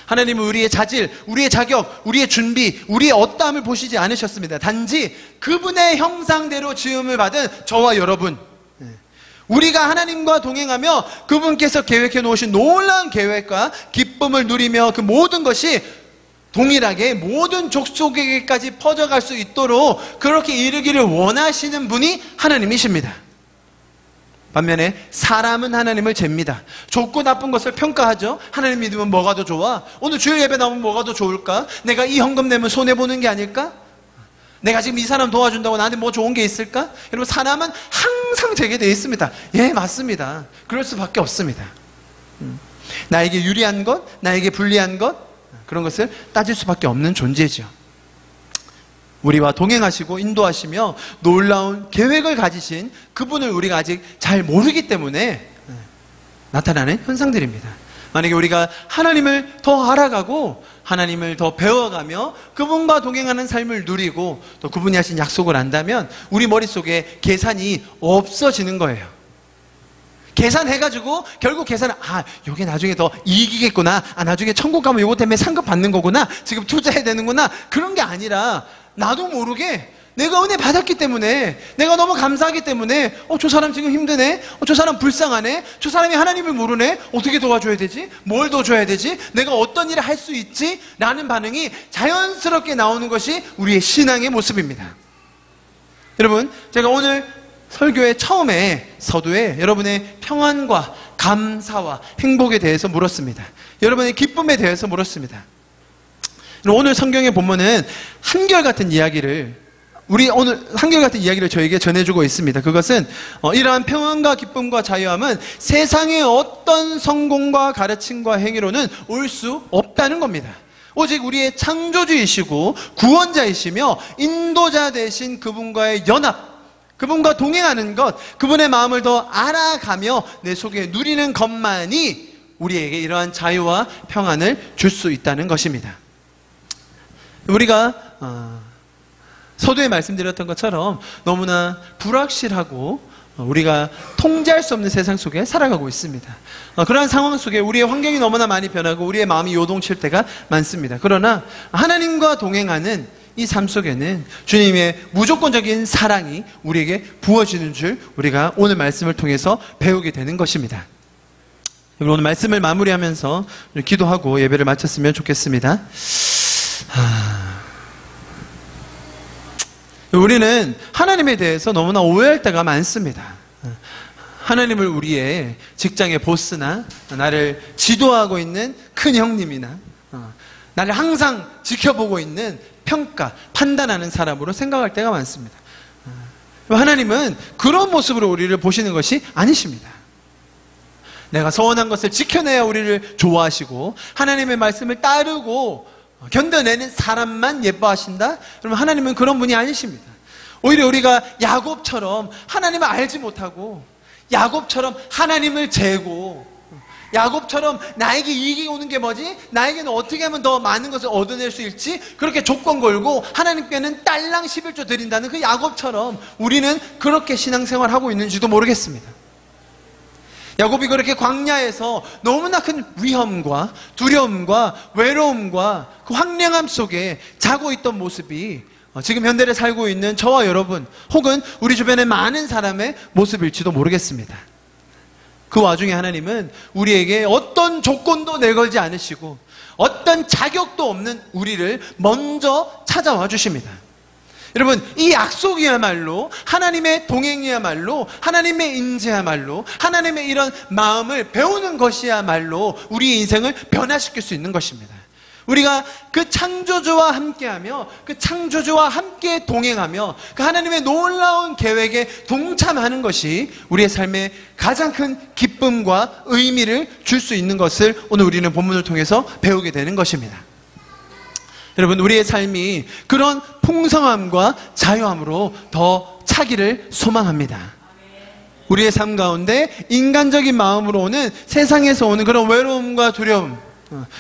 하나님은 우리의 자질, 우리의 자격, 우리의 준비, 우리의 어떠함을 보시지 않으셨습니다. 단지 그분의 형상대로 지음을 받은 저와 여러분, 우리가 하나님과 동행하며 그분께서 계획해 놓으신 놀라운 계획과 기쁨을 누리며 그 모든 것이 동일하게 모든 족속에게까지 퍼져갈 수 있도록 그렇게 이르기를 원하시는 분이 하나님이십니다. 반면에 사람은 하나님을 잽니다. 좋고 나쁜 것을 평가하죠. 하나님 믿으면 뭐가 더 좋아? 오늘 주일 예배 나오면 뭐가 더 좋을까? 내가 이 헌금 내면 손해보는 게 아닐까? 내가 지금 이 사람 도와준다고 나한테 뭐 좋은 게 있을까? 여러분, 사람은 항상 제게 되어 있습니다. 예, 맞습니다. 그럴 수밖에 없습니다. 나에게 유리한 것, 나에게 불리한 것, 그런 것을 따질 수밖에 없는 존재죠. 우리와 동행하시고 인도하시며 놀라운 계획을 가지신 그분을 우리가 아직 잘 모르기 때문에 나타나는 현상들입니다. 만약에 우리가 하나님을 더 알아가고 하나님을 더 배워가며 그분과 동행하는 삶을 누리고 또 그분이 하신 약속을 안다면 우리 머릿속에 계산이 없어지는 거예요. 계산해가지고 결국 계산은 요게 나중에 더 이익이겠구나, 나중에 천국 가면 요거 때문에 상급 받는 거구나, 지금 투자해야 되는구나, 그런 게 아니라 나도 모르게 내가 은혜 받았기 때문에, 내가 너무 감사하기 때문에 저 사람 지금 힘드네, 저 사람 불쌍하네, 저 사람이 하나님을 모르네, 어떻게 도와줘야 되지? 뭘 도와줘야 되지? 내가 어떤 일을 할 수 있지? 라는 반응이 자연스럽게 나오는 것이 우리의 신앙의 모습입니다. 여러분, 제가 오늘 설교의 처음에 서두에 여러분의 평안과 감사와 행복에 대해서 물었습니다. 여러분의 기쁨에 대해서 물었습니다. 오늘 성경의 본문은 한결같은 이야기를 저에게 전해주고 있습니다. 그것은 이러한 평안과 기쁨과 자유함은 세상의 어떤 성공과 가르침과 행위로는 올 수 없다는 겁니다. 오직 우리의 창조주이시고 구원자이시며 인도자 되신 그분과의 연합, 그분과 동행하는 것, 그분의 마음을 더 알아가며 내 속에 누리는 것만이 우리에게 이러한 자유와 평안을 줄 수 있다는 것입니다. 우리가 서두에 말씀드렸던 것처럼 너무나 불확실하고 우리가 통제할 수 없는 세상 속에 살아가고 있습니다. 그러한 상황 속에 우리의 환경이 너무나 많이 변하고 우리의 마음이 요동칠 때가 많습니다. 그러나 하나님과 동행하는 이 삶 속에는 주님의 무조건적인 사랑이 우리에게 부어지는 줄 우리가 오늘 말씀을 통해서 배우게 되는 것입니다. 오늘 말씀을 마무리하면서 기도하고 예배를 마쳤으면 좋겠습니다. 우리는 하나님에 대해서 너무나 오해할 때가 많습니다. 하나님을 우리의 직장의 보스나 나를 지도하고 있는 큰 형님이나 나를 항상 지켜보고 있는 평가, 판단하는 사람으로 생각할 때가 많습니다. 하나님은 그런 모습으로 우리를 보시는 것이 아니십니다. 내가 서원한 것을 지켜내야 우리를 좋아하시고 하나님의 말씀을 따르고 견뎌내는 사람만 예뻐하신다? 그러면 하나님은 그런 분이 아니십니다. 오히려 우리가 야곱처럼 하나님을 알지 못하고, 야곱처럼 하나님을 재고, 야곱처럼 나에게 이익이 오는 게 뭐지? 나에게는 어떻게 하면 더 많은 것을 얻어낼 수 있지? 그렇게 조건 걸고 하나님께는 딸랑 11조 드린다는 그 야곱처럼 우리는 그렇게 신앙생활하고 있는지도 모르겠습니다. 야곱이 그렇게 광야에서 너무나 큰 위험과 두려움과 외로움과 그 황량함 속에 자고 있던 모습이 지금 현대를 살고 있는 저와 여러분 혹은 우리 주변의 많은 사람의 모습일지도 모르겠습니다. 그 와중에 하나님은 우리에게 어떤 조건도 내걸지 않으시고 어떤 자격도 없는 우리를 먼저 찾아와 주십니다. 여러분, 이 약속이야말로 하나님의 동행이야말로 하나님의 인재야말로 하나님의 이런 마음을 배우는 것이야말로 우리의 인생을 변화시킬 수 있는 것입니다. 우리가 그 창조주와 함께하며 그 창조주와 함께 동행하며 그 하나님의 놀라운 계획에 동참하는 것이 우리의 삶에 가장 큰 기쁨과 의미를 줄 수 있는 것을 오늘 우리는 본문을 통해서 배우게 되는 것입니다. 여러분, 우리의 삶이 그런 풍성함과 자유함으로 더 차기를 소망합니다. 우리의 삶 가운데 인간적인 마음으로 오는, 세상에서 오는 그런 외로움과 두려움,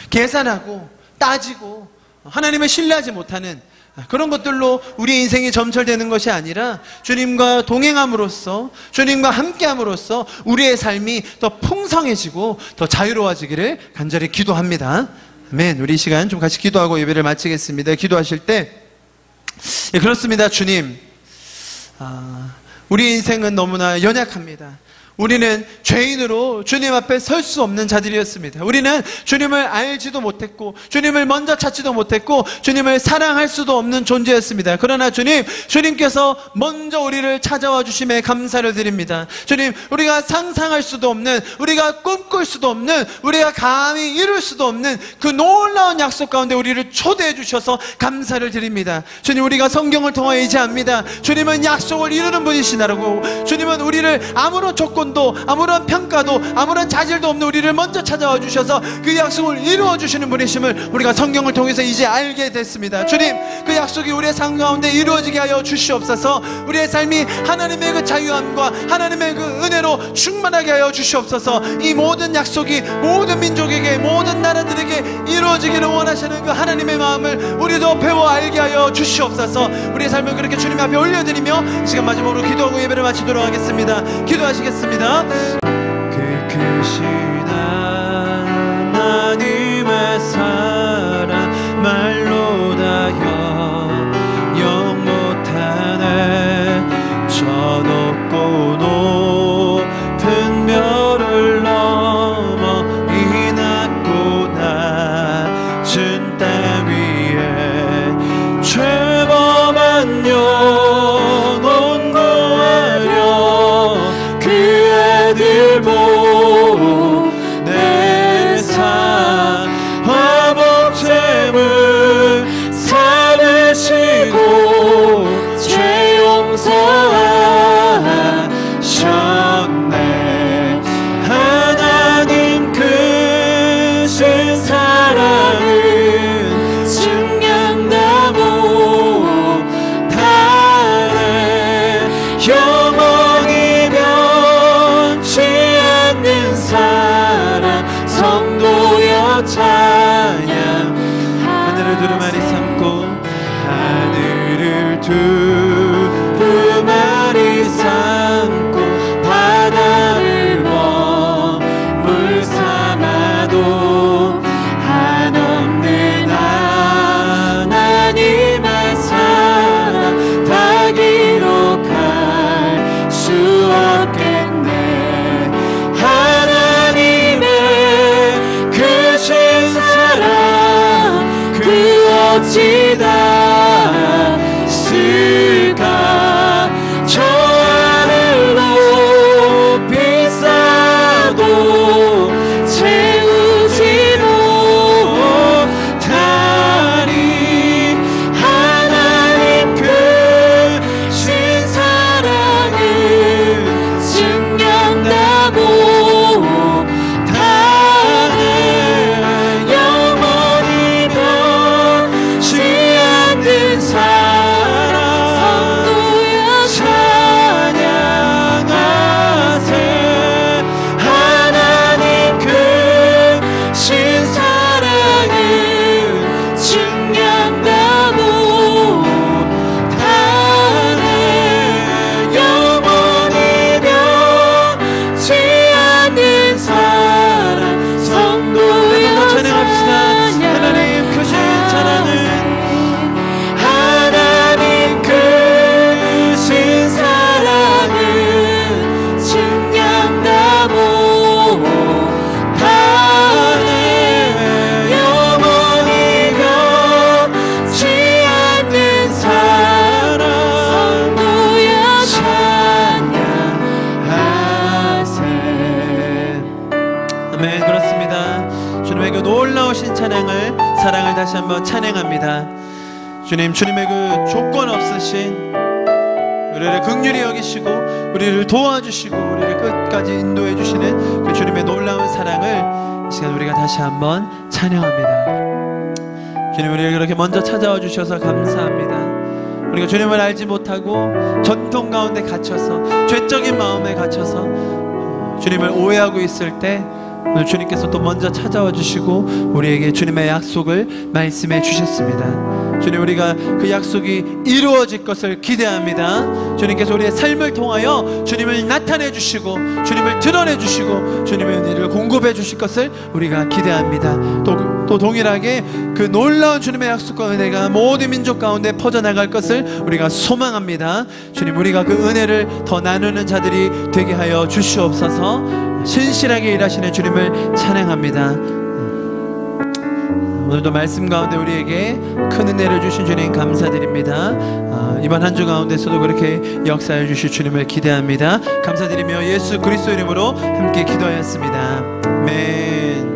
계산하고 따지고 하나님을 신뢰하지 못하는 그런 것들로 우리의 인생이 점철되는 것이 아니라 주님과 동행함으로써, 주님과 함께함으로써 우리의 삶이 더 풍성해지고 더 자유로워지기를 간절히 기도합니다. 아멘. 우리 이 시간 좀 같이 기도하고 예배를 마치겠습니다. 기도하실 때, 그렇습니다. 주님, 우리 인생은 너무나 연약합니다. 우리는 죄인으로 주님 앞에 설 수 없는 자들이었습니다. 우리는 주님을 알지도 못했고 주님을 먼저 찾지도 못했고 주님을 사랑할 수도 없는 존재였습니다. 그러나 주님께서 먼저 우리를 찾아와 주심에 감사를 드립니다. 주님, 우리가 상상할 수도 없는, 우리가 꿈꿀 수도 없는, 우리가 감히 이룰 수도 없는 그 놀라운 약속 가운데 우리를 초대해 주셔서 감사를 드립니다. 주님, 우리가 성경을 통하여 이제 압니다. 주님은 약속을 이루는 분이시다라고. 주님은 우리를 아무런 조건도 아무런 평가도 아무런 자질도 없는 우리를 먼저 찾아와 주셔서 그 약속을 이루어 주시는 분이심을 우리가 성경을 통해서 이제 알게 됐습니다. 주님, 그 약속이 우리의 삶 가운데 이루어지게 하여 주시옵소서. 우리의 삶이 하나님의 그 자유함과 하나님의 그 은혜로 충만하게 하여 주시옵소서. 이 모든 약속이 모든 민족에게, 모든 나라들에게 이루어지기를 원하시는 그 하나님의 마음을 우리도 배워 알게 하여 주시옵소서. 우리의 삶을 그렇게 주님 앞에 올려드리며 시간 마지막으로 기도하고 예배를 마치도록 하겠습니다. 기도하시겠습니다. 그 크신 하나님의 사랑 말로 다여 영 못한 영원히 변치 않는 사랑 성도여 찬양. 하늘을 두루마리 삼고 하늘을 두루마리 삼고 바다를 물 삼아도 한없는 하나님의 사랑 다 기록할 수 없겠네. 하나님의 크신 사랑 그 어찌 닿을까. 저 하늘 높이 쌓아도 채우지 못하리. 하나님 크신 사랑을 증명다 못하네. 영원히 변치 않는 사랑 성도여 찬양하세. 하나님 크신 사랑을 증명다 못하네. 영원히 변치 않는 사랑 성도여 찬양합시다. 하나님 크신 사랑을 하나님 크신 사랑을 증명다 못하네. 영원히 변치 않는 사랑 성도여 찬양하세. 아멘. 그렇습니다. 주님의 그 놀라우신 찬양을 사랑을 다시 한번 찬양합니다. 주님의 그 조건 없으신 우리를 긍휼히 여기시고 우리를 도와주시고 우리를 끝까지 인도해 주시는 그 주님의 놀라운 사랑을 이 시간 우리가 다시 한번 찬양합니다. 주님, 우리를 그렇게 먼저 찾아와 주셔서 감사합니다. 우리가 주님을 알지 못하고 전통 가운데 갇혀서 죄적인 마음에 갇혀서 주님을 오해하고 있을 때 오늘 주님께서 또 먼저 찾아와 주시고 우리에게 주님의 약속을 말씀해 주셨습니다. 주님, 우리가 그 약속이 이루어질 것을 기대합니다. 주님께서 우리의 삶을 통하여 주님을 나타내 주시고 주님을 드러내 주시고 주님의 은혜를 공급해 주실 것을 우리가 기대합니다. 또 동일하게 그 놀라운 주님의 약속과 은혜가 모든 민족 가운데 퍼져나갈 것을 우리가 소망합니다. 주님, 우리가 그 은혜를 더 나누는 자들이 되게 하여 주시옵소서. 신실하게 일하시는 주님을 찬양합니다. 오늘도 말씀 가운데 우리에게 큰 은혜를 주신 주님 감사드립니다. 이번 한 주 가운데서도 그렇게 역사해 주실 주님을 기대합니다. 감사드리며 예수 그리스도 이름으로 함께 기도하였습니다. 아멘.